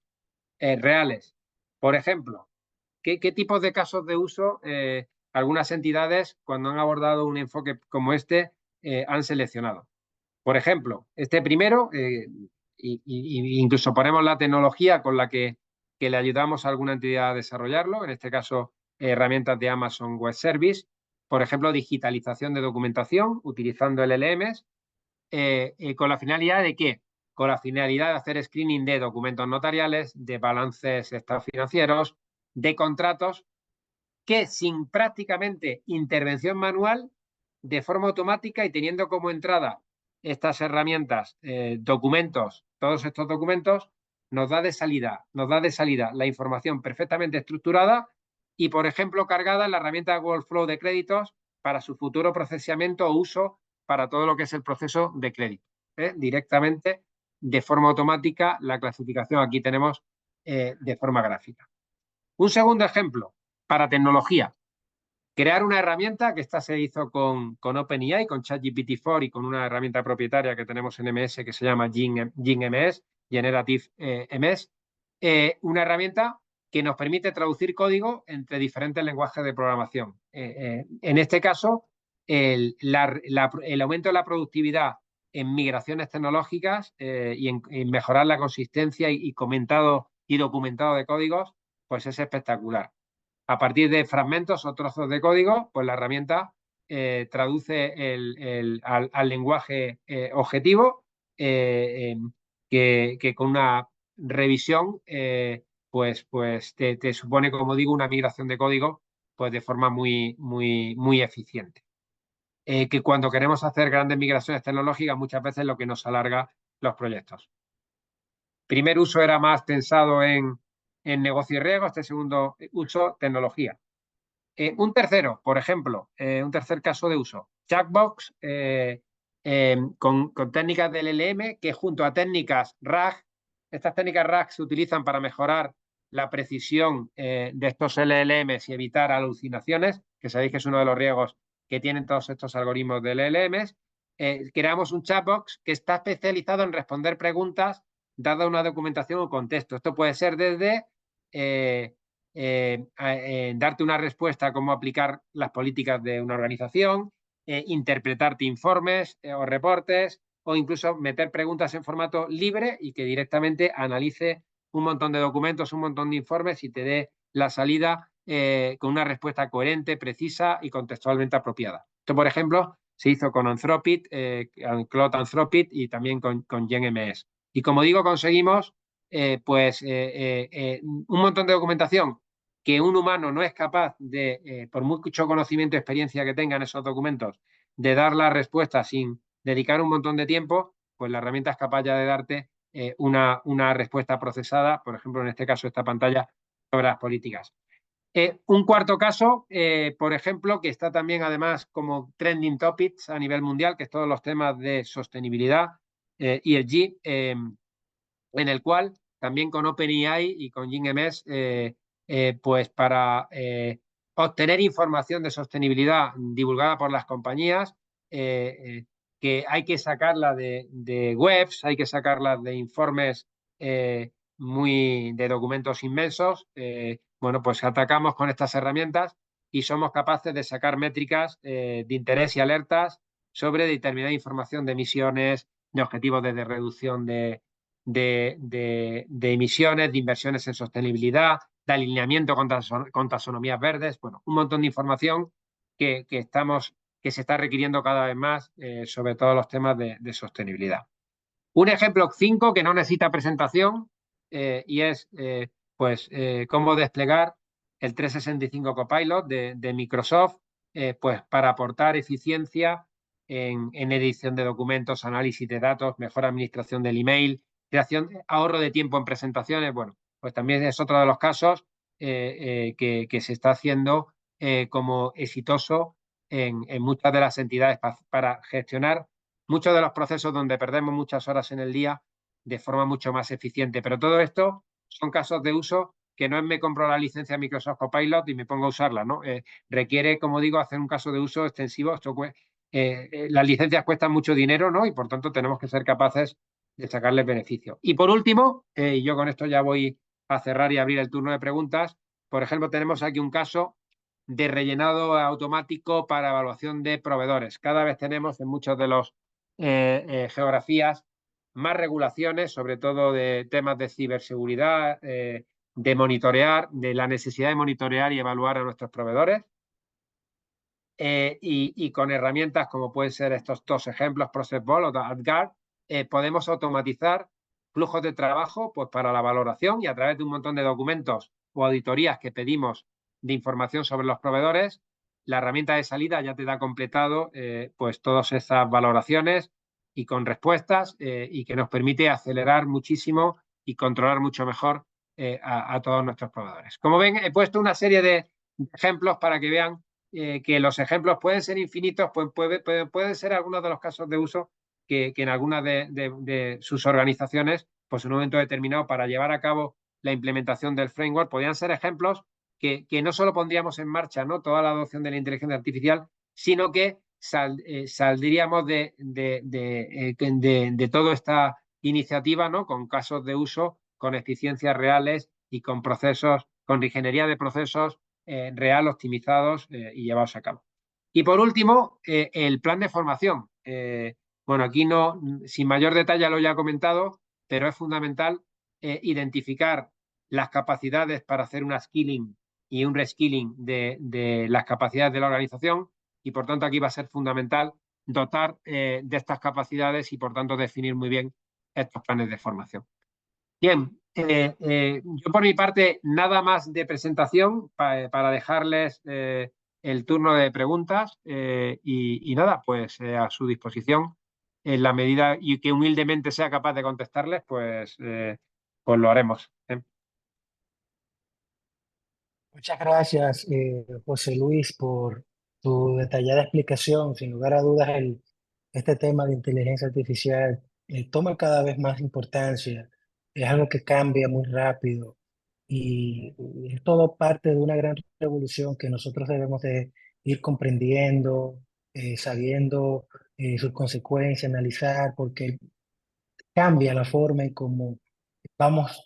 reales. Por ejemplo, ¿qué tipos de casos de uso algunas entidades, cuando han abordado un enfoque como este, han seleccionado? Por ejemplo, este primero, incluso ponemos la tecnología con la que le ayudamos a alguna entidad a desarrollarlo, en este caso herramientas de Amazon Web Service, por ejemplo, digitalización de documentación utilizando LLMs, con la finalidad de ¿qué? Con la finalidad de hacer screening de documentos notariales, de balances estados financieros, de contratos, que sin prácticamente intervención manual, de forma automática y teniendo como entrada estas herramientas, documentos, todos estos documentos, nos da de salida la información perfectamente estructurada y, por ejemplo, cargada en la herramienta Workflow de créditos para su futuro procesamiento o uso para todo lo que es el proceso de crédito. Directamente, de forma automática, la clasificación aquí tenemos de forma gráfica. Un segundo ejemplo, para tecnología. Crear una herramienta, que esta se hizo con OpenAI, con ChatGPT-4 y con una herramienta propietaria que tenemos en MS que se llama GenMS, Generative MS, una herramienta que nos permite traducir código entre diferentes lenguajes de programación. En este caso, el aumento de la productividad en migraciones tecnológicas y en mejorar la consistencia y comentado y documentado de códigos, pues es espectacular. A partir de fragmentos o trozos de código, pues la herramienta traduce al lenguaje objetivo que con una revisión pues te supone, como digo, una migración de código pues de forma muy eficiente. Que cuando queremos hacer grandes migraciones tecnológicas muchas veces es lo que nos alarga los proyectos. Primer uso era más pensado en negocio y riesgo, este segundo uso, tecnología. Un tercero, por ejemplo, un tercer caso de uso, Jackbox con técnicas del LLM que junto a técnicas RAG, estas técnicas RAG se utilizan para mejorar la precisión de estos LLMs y evitar alucinaciones, que sabéis que es uno de los riesgos que tienen todos estos algoritmos de LLMs. Creamos un chatbox que está especializado en responder preguntas dada una documentación o contexto. Esto puede ser desde darte una respuesta a cómo aplicar las políticas de una organización, interpretarte informes o reportes, o incluso meter preguntas en formato libre y que directamente analice un montón de documentos, un montón de informes y te dé la salida con una respuesta coherente, precisa y contextualmente apropiada. Esto, por ejemplo, se hizo con Anthropic, Claude Anthropic y también con GenMS. Y como digo, conseguimos un montón de documentación que un humano no es capaz de, por mucho conocimiento y experiencia que tenga en esos documentos, de dar la respuesta sin dedicar un montón de tiempo, pues la herramienta es capaz ya de darte una respuesta procesada, por ejemplo, en este caso, esta pantalla sobre las políticas. Un cuarto caso, por ejemplo, que está también además como trending topics a nivel mundial, que es todos los temas de sostenibilidad, ESG, en el cual también con OpenAI y con GenMS, pues para obtener información de sostenibilidad divulgada por las compañías, que hay que sacarla de webs, hay que sacarla de informes de documentos inmensos. Bueno, pues atacamos con estas herramientas y somos capaces de sacar métricas de interés y alertas sobre determinada información de emisiones, de objetivos de reducción de emisiones, de inversiones en sostenibilidad, de alineamiento con taxonomías verdes, bueno, un montón de información que se está requiriendo cada vez más sobre todos los temas de sostenibilidad. Un ejemplo 5 que no necesita presentación y es cómo desplegar el 365 Copilot de Microsoft pues para aportar eficiencia en edición de documentos, análisis de datos, mejor administración del email, creación, ahorro de tiempo en presentaciones. Bueno, pues también es otro de los casos que se está haciendo como exitoso en muchas de las entidades para gestionar muchos de los procesos donde perdemos muchas horas en el día de forma mucho más eficiente. Pero todo esto son casos de uso que no es me compro la licencia Microsoft Copilot y me pongo a usarla, ¿no? Requiere, como digo, hacer un caso de uso extensivo. Las licencias cuestan mucho dinero, ¿no? Y por tanto tenemos que ser capaces de sacarles beneficio. Y por último, yo con esto ya voy a cerrar y abrir el turno de preguntas. Por ejemplo, tenemos aquí un caso de rellenado automático para evaluación de proveedores. Cada vez tenemos en muchos de los geografías más regulaciones, sobre todo de temas de ciberseguridad, de monitorear, de la necesidad de monitorear y evaluar a nuestros proveedores. Y con herramientas como pueden ser estos dos ejemplos, ProcessVault o AdGuard, podemos automatizar flujos de trabajo pues, para la valoración y a través de un montón de documentos o auditorías que pedimos de información sobre los proveedores, la herramienta de salida ya te da completado pues todas esas valoraciones y con respuestas y que nos permite acelerar muchísimo y controlar mucho mejor a todos nuestros proveedores. Como ven, he puesto una serie de ejemplos para que vean que los ejemplos pueden ser infinitos, pues pueden ser algunos de los casos de uso que en algunas de sus organizaciones, pues en un momento determinado, para llevar a cabo la implementación del framework, podrían ser ejemplos que no solo pondríamos en marcha, ¿no?, toda la adopción de la inteligencia artificial, sino que saldríamos de toda esta iniciativa, ¿no?, con casos de uso, con eficiencias reales y con procesos, con ingeniería de procesos real, optimizados y llevados a cabo. Y por último, el plan de formación. Bueno, aquí no, sin mayor detalle lo ya he comentado, pero es fundamental identificar las capacidades para hacer un skilling y un reskilling de las capacidades de la organización, y por tanto aquí va a ser fundamental dotar de estas capacidades y por tanto definir muy bien estos planes de formación. Bien, yo por mi parte nada más de presentación para dejarles el turno de preguntas y nada, pues a su disposición en la medida y que humildemente sea capaz de contestarles, pues lo haremos. Muchas gracias, José Luis, por tu detallada explicación. Sin lugar a dudas, este tema de inteligencia artificial toma cada vez más importancia. Es algo que cambia muy rápido y es todo parte de una gran revolución que nosotros debemos de ir comprendiendo, sabiendo sus consecuencias, analizar, porque cambia la forma en cómo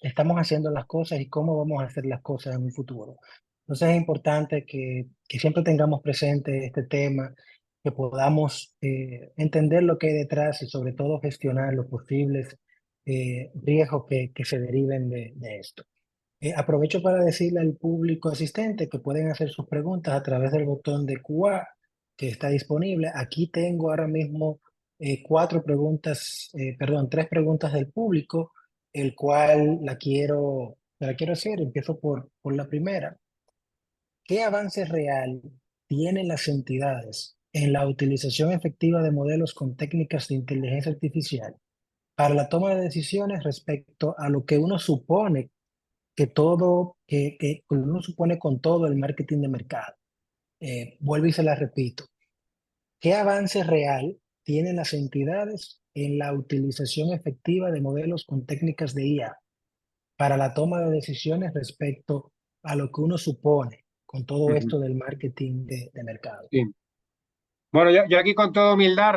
estamos haciendo las cosas y cómo vamos a hacer las cosas en un futuro. Entonces es importante que siempre tengamos presente este tema, que podamos entender lo que hay detrás y sobre todo gestionar los posibles riesgos que se deriven de esto. Aprovecho para decirle al público asistente que pueden hacer sus preguntas a través del botón de QA que está disponible. Aquí tengo ahora mismo tres preguntas del público, el cual la quiero hacer. Empiezo por la primera. ¿Qué avance real tienen las entidades en la utilización efectiva de modelos con técnicas de inteligencia artificial para la toma de decisiones respecto a lo que uno supone que uno supone con todo el marketing de mercado? Vuelvo y se la repito. ¿Qué avance real tienen las entidades en la utilización efectiva de modelos con técnicas de IA para la toma de decisiones respecto a lo que uno supone con todo esto del marketing de mercado? Sí. Bueno, yo aquí con toda humildad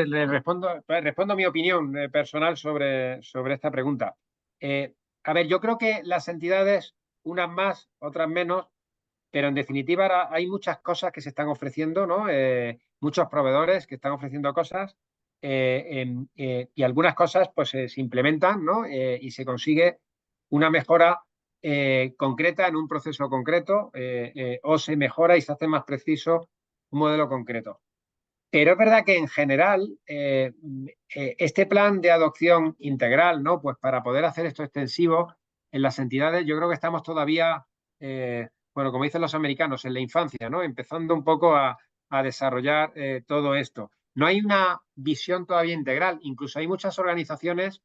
le respondo mi opinión personal sobre esta pregunta. A ver, yo creo que las entidades, unas más, otras menos, pero en definitiva hay muchas cosas que se están ofreciendo, ¿no? Muchos proveedores que están ofreciendo cosas y algunas cosas pues se implementan, ¿no? Y se consigue una mejora concreta en un proceso concreto o se mejora y se hace más preciso un modelo concreto. Pero es verdad que en general este plan de adopción integral, ¿no? Pues para poder hacer esto extensivo en las entidades, yo creo que estamos todavía, bueno, como dicen los americanos, en la infancia, ¿no? Empezando un poco a desarrollar todo esto. No hay una visión todavía integral. Incluso hay muchas organizaciones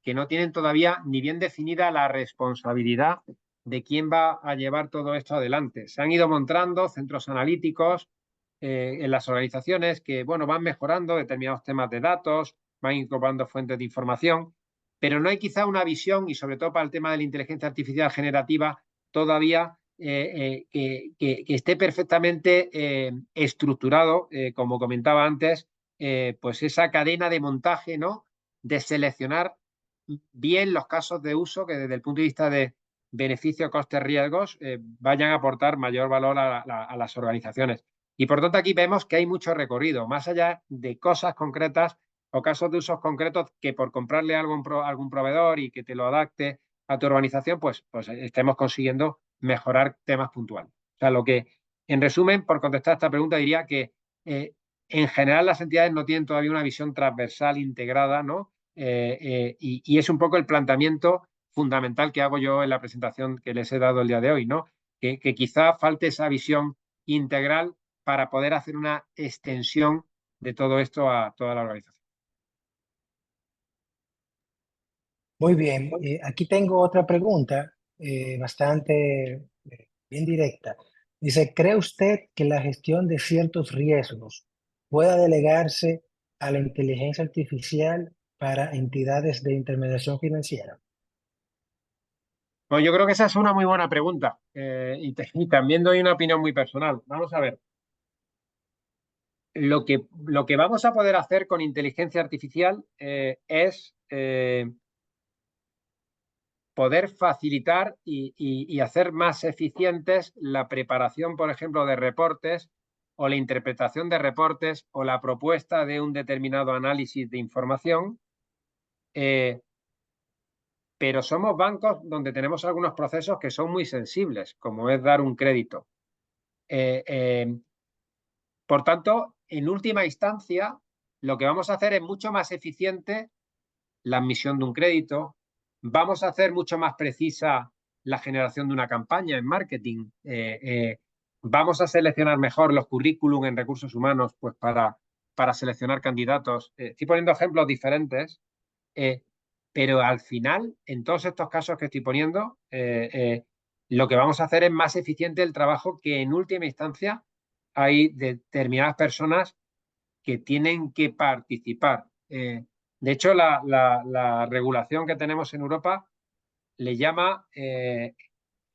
que no tienen todavía ni bien definida la responsabilidad de quién va a llevar todo esto adelante. Se han ido montando centros analíticos en las organizaciones que, bueno, van mejorando determinados temas de datos, van incorporando fuentes de información, pero no hay quizá una visión, y sobre todo para el tema de la inteligencia artificial generativa, todavía que esté perfectamente estructurado, como comentaba antes, pues esa cadena de montaje, ¿no? De seleccionar bien los casos de uso que desde el punto de vista de beneficio, costes, riesgos, vayan a aportar mayor valor a las organizaciones. Y por tanto aquí vemos que hay mucho recorrido, más allá de cosas concretas o casos de usos concretos que por comprarle algo a algún proveedor y que te lo adapte a tu organización, pues estemos consiguiendo mejorar temas puntuales. O sea, lo que, en resumen, por contestar esta pregunta, diría que en general las entidades no tienen todavía una visión transversal integrada, ¿no? Y es un poco el planteamiento fundamental que hago yo en la presentación que les he dado el día de hoy, ¿no? Que quizá falte esa visión integral para poder hacer una extensión de todo esto a toda la organización. Muy bien, aquí tengo otra pregunta bastante bien directa. Dice, ¿cree usted que la gestión de ciertos riesgos pueda delegarse a la inteligencia artificial para entidades de intermediación financiera? Bueno, yo creo que esa es una muy buena pregunta y también doy una opinión muy personal. Vamos a ver, lo que vamos a poder hacer con inteligencia artificial es poder facilitar y hacer más eficientes la preparación, por ejemplo, de reportes o la interpretación de reportes o la propuesta de un determinado análisis de información. Pero somos bancos donde tenemos algunos procesos que son muy sensibles, como es dar un crédito. Eh, eh, por tanto, en última instancia, lo que vamos a hacer es mucho más eficiente la admisión de un crédito, vamos a hacer mucho más precisa la generación de una campaña en marketing, vamos a seleccionar mejor los currículum en recursos humanos pues para seleccionar candidatos. Estoy poniendo ejemplos diferentes, eh, pero al final, en todos estos casos que estoy poniendo, lo que vamos a hacer es más eficiente el trabajo que en última instancia hay determinadas personas que tienen que participar. De hecho, la regulación que tenemos en Europa le llama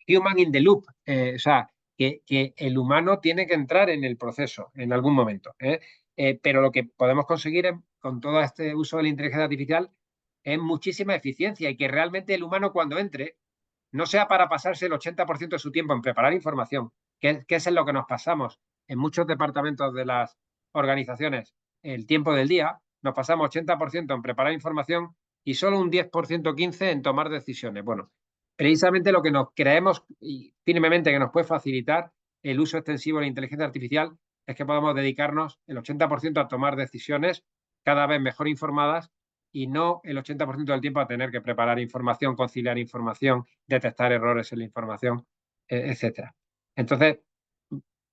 human in the loop, o sea, que el humano tiene que entrar en el proceso en algún momento. Pero lo que podemos conseguir con todo este uso de la inteligencia artificial es muchísima eficiencia y que realmente el humano cuando entre no sea para pasarse el 80% de su tiempo en preparar información, que es en lo que nos pasamos en muchos departamentos de las organizaciones el tiempo del día, nos pasamos 80% en preparar información y solo un 10%, 15% en tomar decisiones. Bueno, precisamente lo que nos creemos y firmemente que nos puede facilitar el uso extensivo de la inteligencia artificial es que podamos dedicarnos el 80% a tomar decisiones cada vez mejor informadas y no el 80% del tiempo a tener que preparar información, conciliar información, detectar errores en la información, etcétera. Entonces,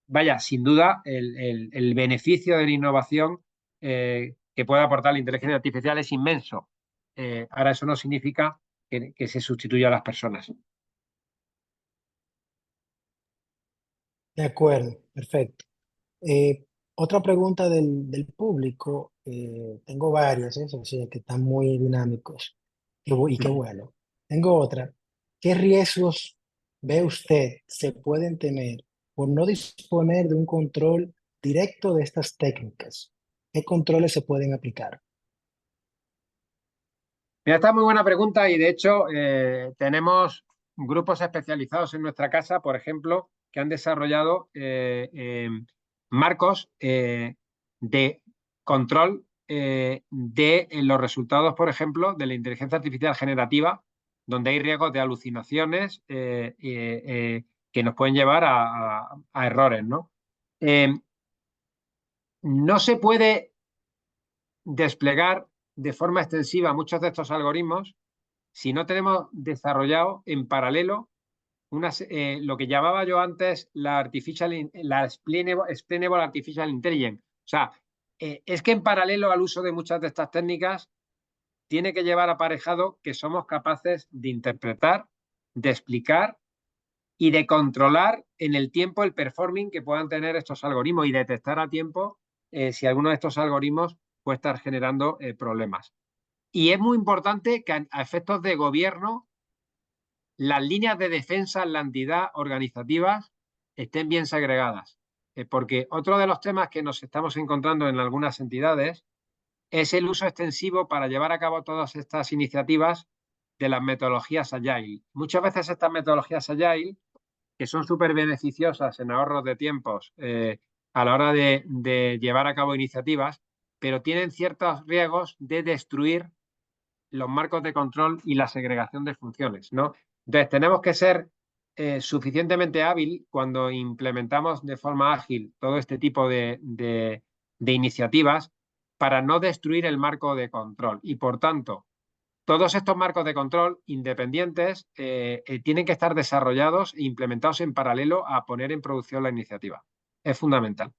vaya, sin duda, el beneficio de la innovación que puede aportar la inteligencia artificial es inmenso. Ahora, eso no significa que se sustituya a las personas. De acuerdo, perfecto. Eh, Otra pregunta del público, tengo varias, así que están muy dinámicos y qué bueno. Tengo otra. ¿Qué riesgos ve usted se pueden tener por no disponer de un control directo de estas técnicas? ¿Qué controles se pueden aplicar? Mira, esta es muy buena pregunta y de hecho tenemos grupos especializados en nuestra casa, por ejemplo, que han desarrollado marcos de control de los resultados, por ejemplo, de la inteligencia artificial generativa, donde hay riesgos de alucinaciones que nos pueden llevar a errores, ¿no? No se puede desplegar de forma extensiva muchos de estos algoritmos si no tenemos desarrollado en paralelo lo que llamaba yo antes la explainable artificial intelligence. O sea, es que en paralelo al uso de muchas de estas técnicas tiene que llevar aparejado que somos capaces de interpretar, de explicar y de controlar en el tiempo el performing que puedan tener estos algoritmos y detectar a tiempo si alguno de estos algoritmos puede estar generando problemas. Y es muy importante que a efectos de gobierno las líneas de defensa en la entidad organizativas estén bien segregadas. Porque otro de los temas que nos estamos encontrando en algunas entidades es el uso extensivo para llevar a cabo todas estas iniciativas de las metodologías Agile. Muchas veces estas metodologías Agile, que son súper beneficiosas en ahorros de tiempos a la hora de llevar a cabo iniciativas, pero tienen ciertos riesgos de destruir los marcos de control y la segregación de funciones, ¿no? Entonces, tenemos que ser suficientemente hábil cuando implementamos de forma ágil todo este tipo de iniciativas para no destruir el marco de control. Y, por tanto, todos estos marcos de control independientes tienen que estar desarrollados e implementados en paralelo a poner en producción la iniciativa. Es fundamental.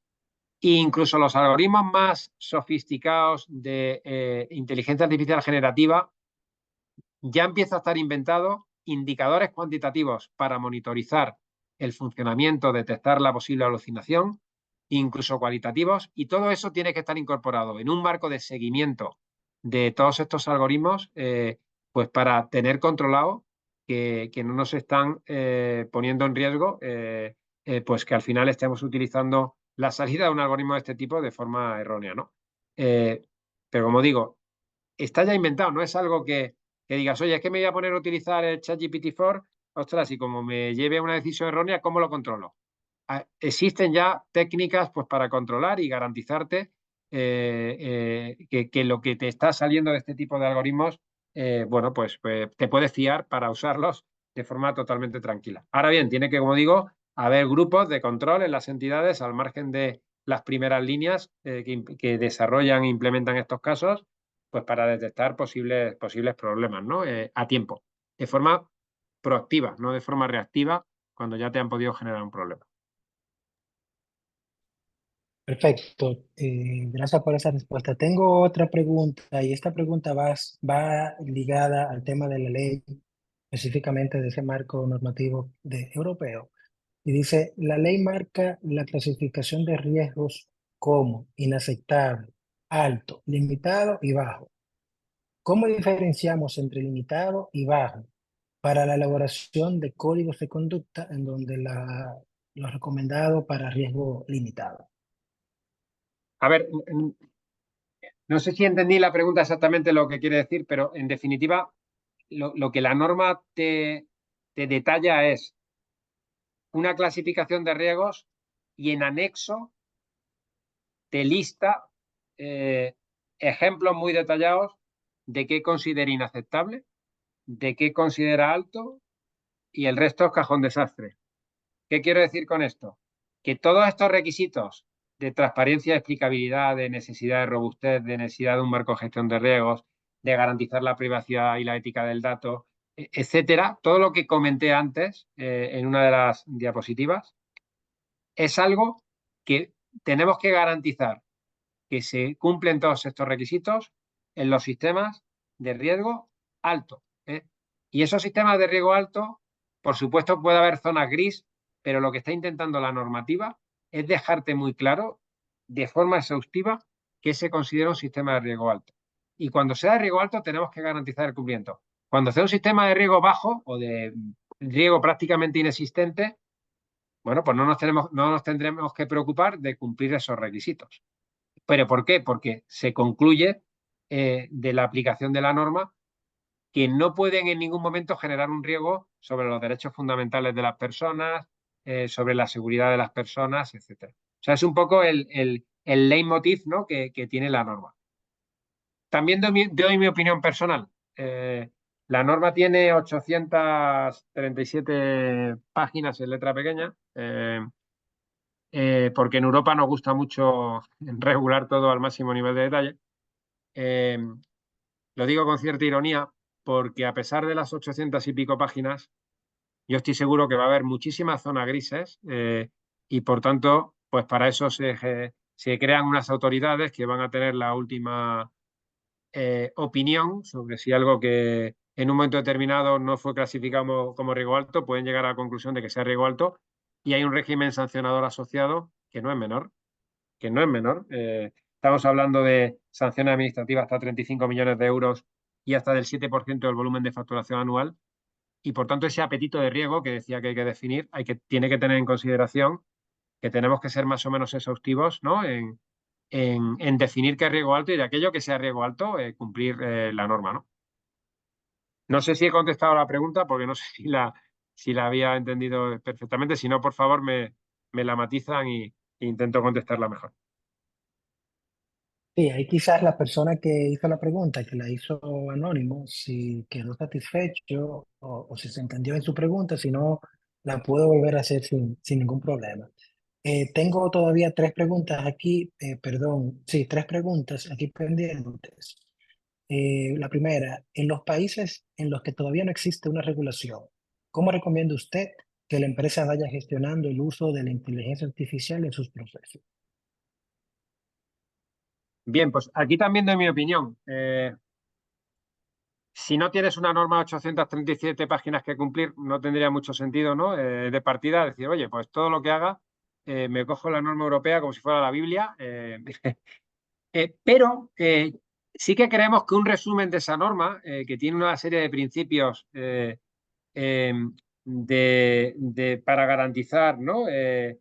E incluso los algoritmos más sofisticados de inteligencia artificial generativa ya empieza a estar inventado indicadores cuantitativos para monitorizar el funcionamiento, detectar la posible alucinación, incluso cualitativos, y todo eso tiene que estar incorporado en un marco de seguimiento de todos estos algoritmos, pues para tener controlado que no nos están poniendo en riesgo, pues que al final estemos utilizando la salida de un algoritmo de este tipo de forma errónea, ¿no? Pero como digo, está ya inventado, no es algo que digas, oye, es que me voy a poner a utilizar el ChatGPT-4, ostras, y como me lleve a una decisión errónea, ¿cómo lo controlo? Existen ya técnicas pues, para controlar y garantizarte que lo que te está saliendo de este tipo de algoritmos, bueno, pues te puedes fiar para usarlos de forma totalmente tranquila. Ahora bien, tiene que, como digo, haber grupos de control en las entidades al margen de las primeras líneas que desarrollan e implementan estos casos, pues para detectar posibles problemas, ¿no? A tiempo, de forma proactiva, no de forma reactiva, cuando ya te han podido generar un problema. Perfecto. Gracias por esa respuesta. Tengo otra pregunta y esta pregunta va ligada al tema de la ley, específicamente de ese marco normativo europeo. Y dice, la ley marca la clasificación de riesgos como inaceptable, alto, limitado y bajo. ¿Cómo diferenciamos entre limitado y bajo para la elaboración de códigos de conducta en donde lo recomendado para riesgo limitado? A ver, no sé si entendí la pregunta exactamente lo que quiere decir, pero en definitiva, lo que la norma te detalla es una clasificación de riesgos y en anexo te lista ejemplos muy detallados de qué considera inaceptable, de qué considera alto y el resto es cajón desastre. ¿Qué quiero decir con esto? Que todos estos requisitos de transparencia, explicabilidad, de necesidad de robustez, de necesidad de un marco de gestión de riesgos, de garantizar la privacidad y la ética del dato, etcétera, todo lo que comenté antes en una de las diapositivas, es algo que tenemos que garantizar que se cumplen todos estos requisitos en los sistemas de riesgo alto. Y esos sistemas de riesgo alto, por supuesto, puede haber zonas gris, pero lo que está intentando la normativa es dejarte muy claro, de forma exhaustiva, que se considera un sistema de riesgo alto. Y cuando sea de riesgo alto, tenemos que garantizar el cumplimiento. Cuando sea un sistema de riesgo bajo o de riesgo prácticamente inexistente, bueno, pues no nos tendremos que preocupar de cumplir esos requisitos. ¿Pero por qué? Porque se concluye de la aplicación de la norma que no pueden en ningún momento generar un riesgo sobre los derechos fundamentales de las personas, sobre la seguridad de las personas, etcétera. O sea, es un poco el leitmotiv, ¿no? que tiene la norma. También doy mi opinión personal. La norma tiene 837 páginas en letra pequeña. Porque en Europa nos gusta mucho regular todo al máximo nivel de detalle. Eh, lo digo con cierta ironía, porque a pesar de las 800 y pico páginas, yo estoy seguro que va a haber muchísimas zonas grises y por tanto, pues para eso se crean unas autoridades que van a tener la última opinión sobre si algo que en un momento determinado no fue clasificado como riesgo alto, pueden llegar a la conclusión de que sea riesgo alto y hay un régimen sancionador asociado que no es menor. Estamos hablando de sanciones administrativas hasta 35 millones de euros y hasta del 7% del volumen de facturación anual. Y por tanto, ese apetito de riesgo que decía que hay que definir, tiene que tener en consideración que tenemos que ser más o menos exhaustivos, ¿no? en definir qué es riesgo alto y de aquello que sea riesgo alto, cumplir la norma, ¿no? No sé si he contestado la pregunta porque no sé si la había entendido perfectamente. Si no, por favor, me la matizan y intento contestarla mejor. Sí, ahí quizás la persona que hizo la pregunta, que la hizo anónimo, si quedó satisfecho o si se entendió en su pregunta, si no, la puedo volver a hacer sin ningún problema. Tengo todavía tres preguntas aquí, perdón, sí, tres preguntas aquí pendientes. La primera, en los países en los que todavía no existe una regulación, ¿cómo recomienda usted que la empresa vaya gestionando el uso de la inteligencia artificial en sus procesos? Bien, pues aquí también doy mi opinión. Si no tienes una norma de 837 páginas que cumplir, no tendría mucho sentido, ¿no? De partida, decir, oye, pues todo lo que haga, me cojo la norma europea como si fuera la Biblia. Pero sí que creemos que un resumen de esa norma, que tiene una serie de principios eh, para garantizar, ¿no? Eh,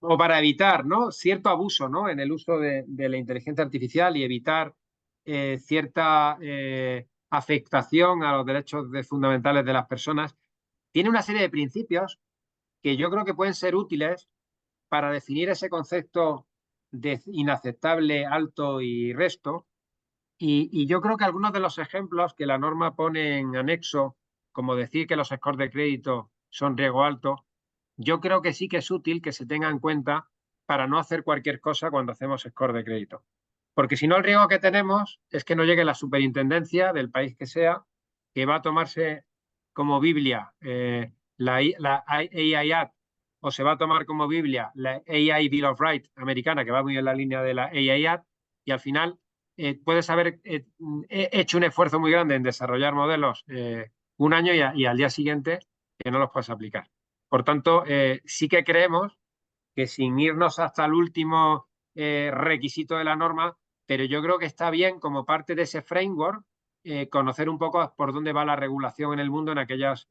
o para evitar, ¿no? Cierto abuso, ¿no? En el uso de la inteligencia artificial y evitar cierta afectación a los derechos fundamentales de las personas, tiene una serie de principios que yo creo que pueden ser útiles para definir ese concepto de inaceptable, alto y resto. Y yo creo que algunos de los ejemplos que la norma pone en anexo, como decir que los scores de crédito son riesgo alto, yo creo que sí que es útil que se tenga en cuenta para no hacer cualquier cosa cuando hacemos score de crédito. Porque si no, el riesgo que tenemos es que no llegue la superintendencia del país que sea, que va a tomarse como Biblia la AI Act, o se va a tomar como Biblia la AI Bill of Rights americana, que va muy en la línea de la AI Act, y al final puedes haber hecho un esfuerzo muy grande en desarrollar modelos un año y al día siguiente que no los puedes aplicar. Por tanto, sí que creemos que sin irnos hasta el último requisito de la norma, pero yo creo que está bien como parte de ese framework conocer un poco por dónde va la regulación en el mundo en aquellos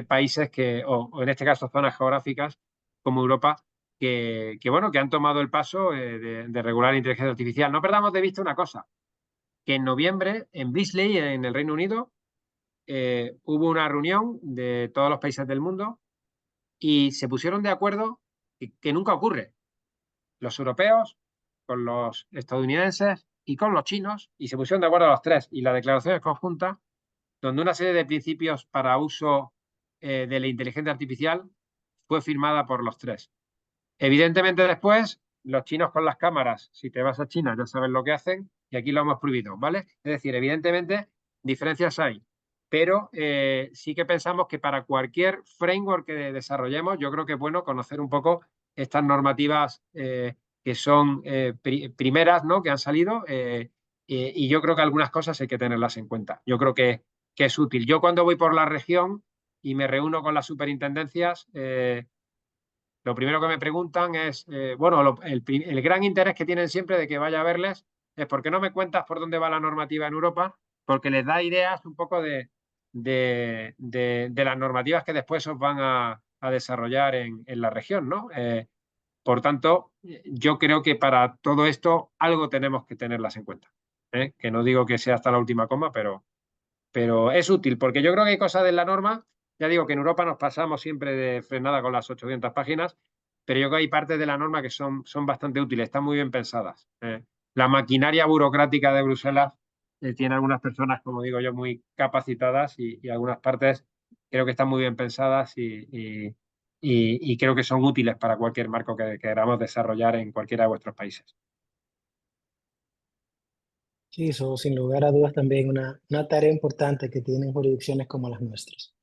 países o en este caso zonas geográficas como Europa, bueno, que han tomado el paso de regular la inteligencia artificial. No perdamos de vista una cosa, que en noviembre en Beasley, en el Reino Unido, hubo una reunión de todos los países del mundo y se pusieron de acuerdo que nunca ocurre. Los europeos con los estadounidenses y con los chinos, y se pusieron de acuerdo los tres. Y la declaración es conjunta, donde una serie de principios para uso de la inteligencia artificial fue firmada por los tres. Evidentemente después, los chinos con las cámaras, si te vas a China ya sabes lo que hacen, y aquí lo hemos prohibido, ¿vale? Es decir, evidentemente diferencias hay, pero sí que pensamos que para cualquier framework que desarrollemos, yo creo que es bueno conocer un poco estas normativas que son primeras, ¿no? Que han salido, y yo creo que algunas cosas hay que tenerlas en cuenta. Yo creo que es útil. Yo cuando voy por la región y me reúno con las superintendencias, lo primero que me preguntan es, bueno, el gran interés que tienen siempre de que vaya a verles es ¿por qué no me cuentas por dónde va la normativa en Europa? Porque les da ideas un poco de las normativas que después os van a desarrollar en la región, ¿no? Por tanto, yo creo que para todo esto algo tenemos que tenerlas en cuenta. ¿Eh? Que no digo que sea hasta la última coma, pero es útil, porque yo creo que hay cosas de la norma, ya digo que en Europa nos pasamos siempre de frenada con las 800 páginas, pero yo creo que hay partes de la norma que son bastante útiles, están muy bien pensadas. La maquinaria burocrática de Bruselas tiene algunas personas, como digo yo, muy capacitadas y algunas partes creo que están muy bien pensadas y creo que son útiles para cualquier marco que queramos desarrollar en cualquiera de vuestros países. Sí, eso sin lugar a dudas también una tarea importante que tienen jurisdicciones como las nuestras.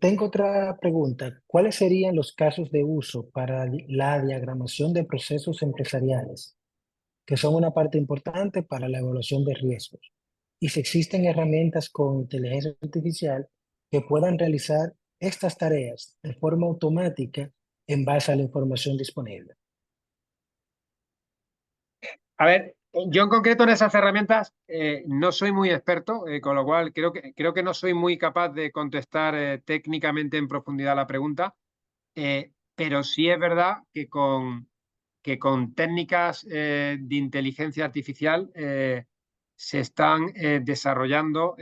Tengo otra pregunta. ¿Cuáles serían los casos de uso para la diagramación de procesos empresariales, que son una parte importante para la evaluación de riesgos? Y si existen herramientas con inteligencia artificial que puedan realizar estas tareas de forma automática en base a la información disponible. A ver, yo en concreto en esas herramientas no soy muy experto, con lo cual creo que no soy muy capaz de contestar técnicamente en profundidad la pregunta, pero sí es verdad que con técnicas de inteligencia artificial se están desarrollando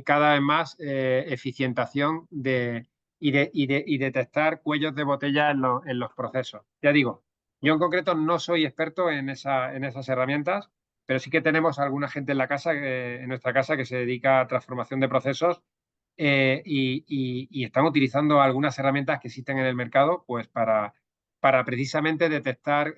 cada vez más eficientación y detectar cuellos de botella en los procesos. Ya digo, yo en concreto no soy experto en esas herramientas, pero sí que tenemos alguna gente en la casa, en nuestra casa, que se dedica a transformación de procesos y están utilizando algunas herramientas que existen en el mercado pues para precisamente detectar,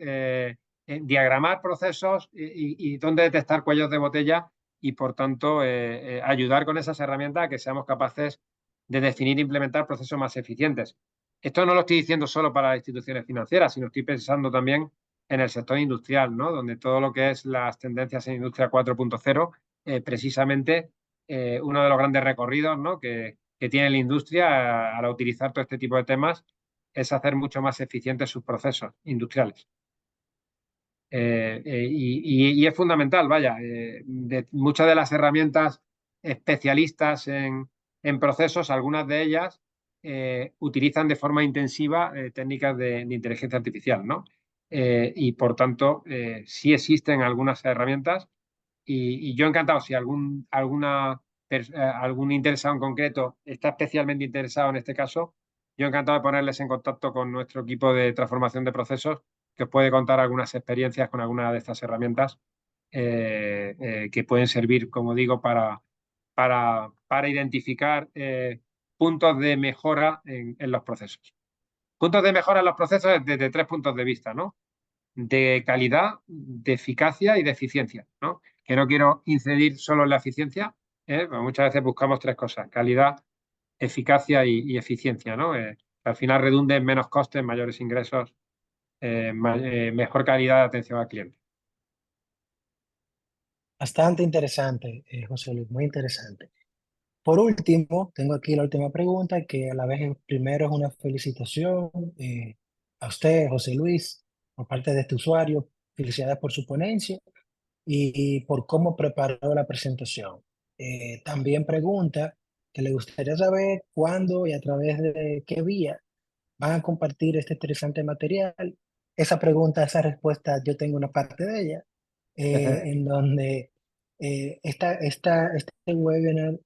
diagramar procesos y dónde detectar cuellos de botella y por tanto ayudar con esas herramientas a que seamos capaces de definir e implementar procesos más eficientes. Esto no lo estoy diciendo solo para las instituciones financieras, sino estoy pensando también en el sector industrial, ¿no? Donde todo lo que es las tendencias en Industria 4.0, precisamente uno de los grandes recorridos, ¿no? que tiene la industria al utilizar todo este tipo de temas es hacer mucho más eficientes sus procesos industriales. Y es fundamental, vaya, muchas de las herramientas especialistas en procesos, algunas de ellas utilizan de forma intensiva técnicas de inteligencia artificial, ¿no? Y por tanto, sí existen algunas herramientas y yo encantado, si algún interesado en concreto está especialmente interesado en este caso, yo encantado de ponerles en contacto con nuestro equipo de transformación de procesos que os puede contar algunas experiencias con alguna de estas herramientas que pueden servir, como digo, para identificar puntos de mejora en los procesos. Puntos de mejora en los procesos desde tres puntos de vista, ¿no? De calidad, de eficacia y de eficiencia, ¿no? Que no quiero incidir solo en la eficiencia, pues muchas veces buscamos tres cosas: calidad, eficacia y eficiencia, ¿no? Que al final redunde en menos costes, mayores ingresos, mejor calidad de atención al cliente. Bastante interesante, José Luis, muy interesante. Por último, tengo aquí la última pregunta, que a la vez primero es una felicitación a usted, José Luis, por parte de este usuario. Felicidades por su ponencia y por cómo preparó la presentación. También pregunta que le gustaría saber cuándo y a través de qué vía van a compartir este interesante material. Esa pregunta, esa respuesta, yo tengo una parte de ella, en donde este webinar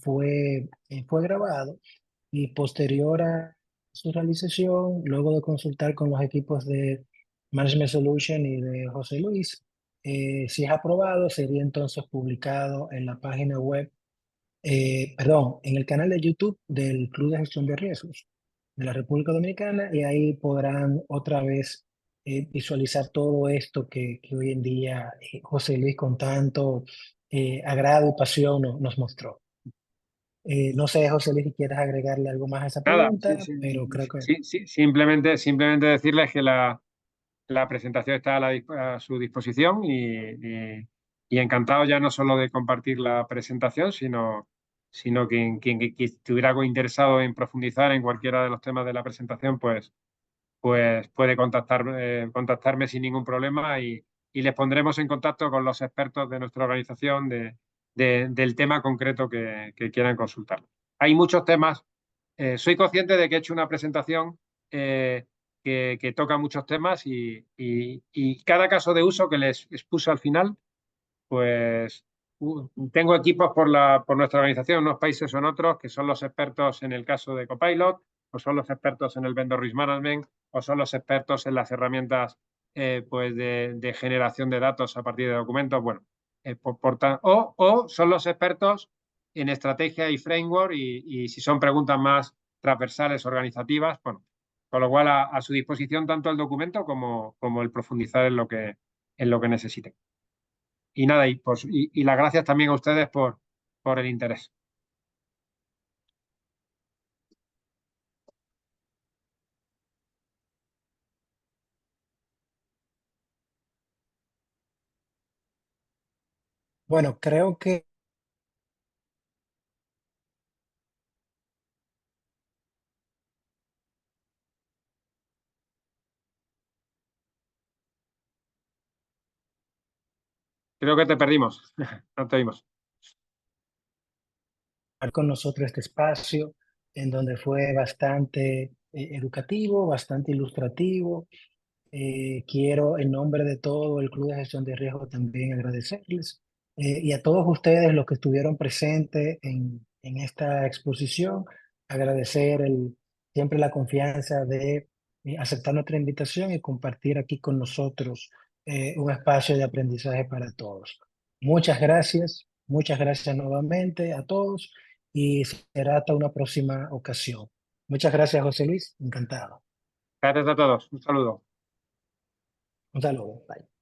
fue grabado y posterior a su realización, luego de consultar con los equipos de Management Solution y de José Luis, si es aprobado, sería entonces publicado en la página web, perdón, en el canal de YouTube del Club de Gestión de Riesgos de la República Dominicana, y ahí podrán otra vez visualizar todo esto que hoy en día José Luis con tanto agrado y pasión nos mostró. No sé, José Luis, si quieres agregarle algo más a esa Nada, pregunta, pero creo que simplemente decirles que la presentación está a su disposición y encantado ya no solo de compartir la presentación, sino que estuviera algo interesado en profundizar en cualquiera de los temas de la presentación, pues puede contactarme sin ningún problema y les pondremos en contacto con los expertos de nuestra organización del tema concreto que quieran consultar. Hay muchos temas. Soy consciente de que he hecho una presentación que toca muchos temas y cada caso de uso que les expuse al final, pues tengo equipos por nuestra organización, en unos países o en otros, que son los expertos en el caso de Copilot, o son los expertos en el Vendor Risk Management, o son los expertos en las herramientas pues de generación de datos a partir de documentos. Bueno, o son los expertos en estrategia y framework y si son preguntas más transversales, organizativas, bueno, con lo cual a su disposición tanto el documento como el profundizar en lo que necesiten. Y nada, y las gracias también a ustedes por el interés. bueno, Creo que te perdimos. No te oímos. con nosotros este espacio en donde fue bastante educativo, bastante ilustrativo. Quiero, en nombre de todo el Club de Gestión de Riesgo, también agradecerles y a todos ustedes los que estuvieron presentes en esta exposición, agradecer siempre la confianza de aceptar nuestra invitación y compartir aquí con nosotros un espacio de aprendizaje para todos. Muchas gracias nuevamente a todos y será hasta una próxima ocasión. Muchas gracias, José Luis, encantado. Gracias a todos. Un saludo. Un saludo. Bye.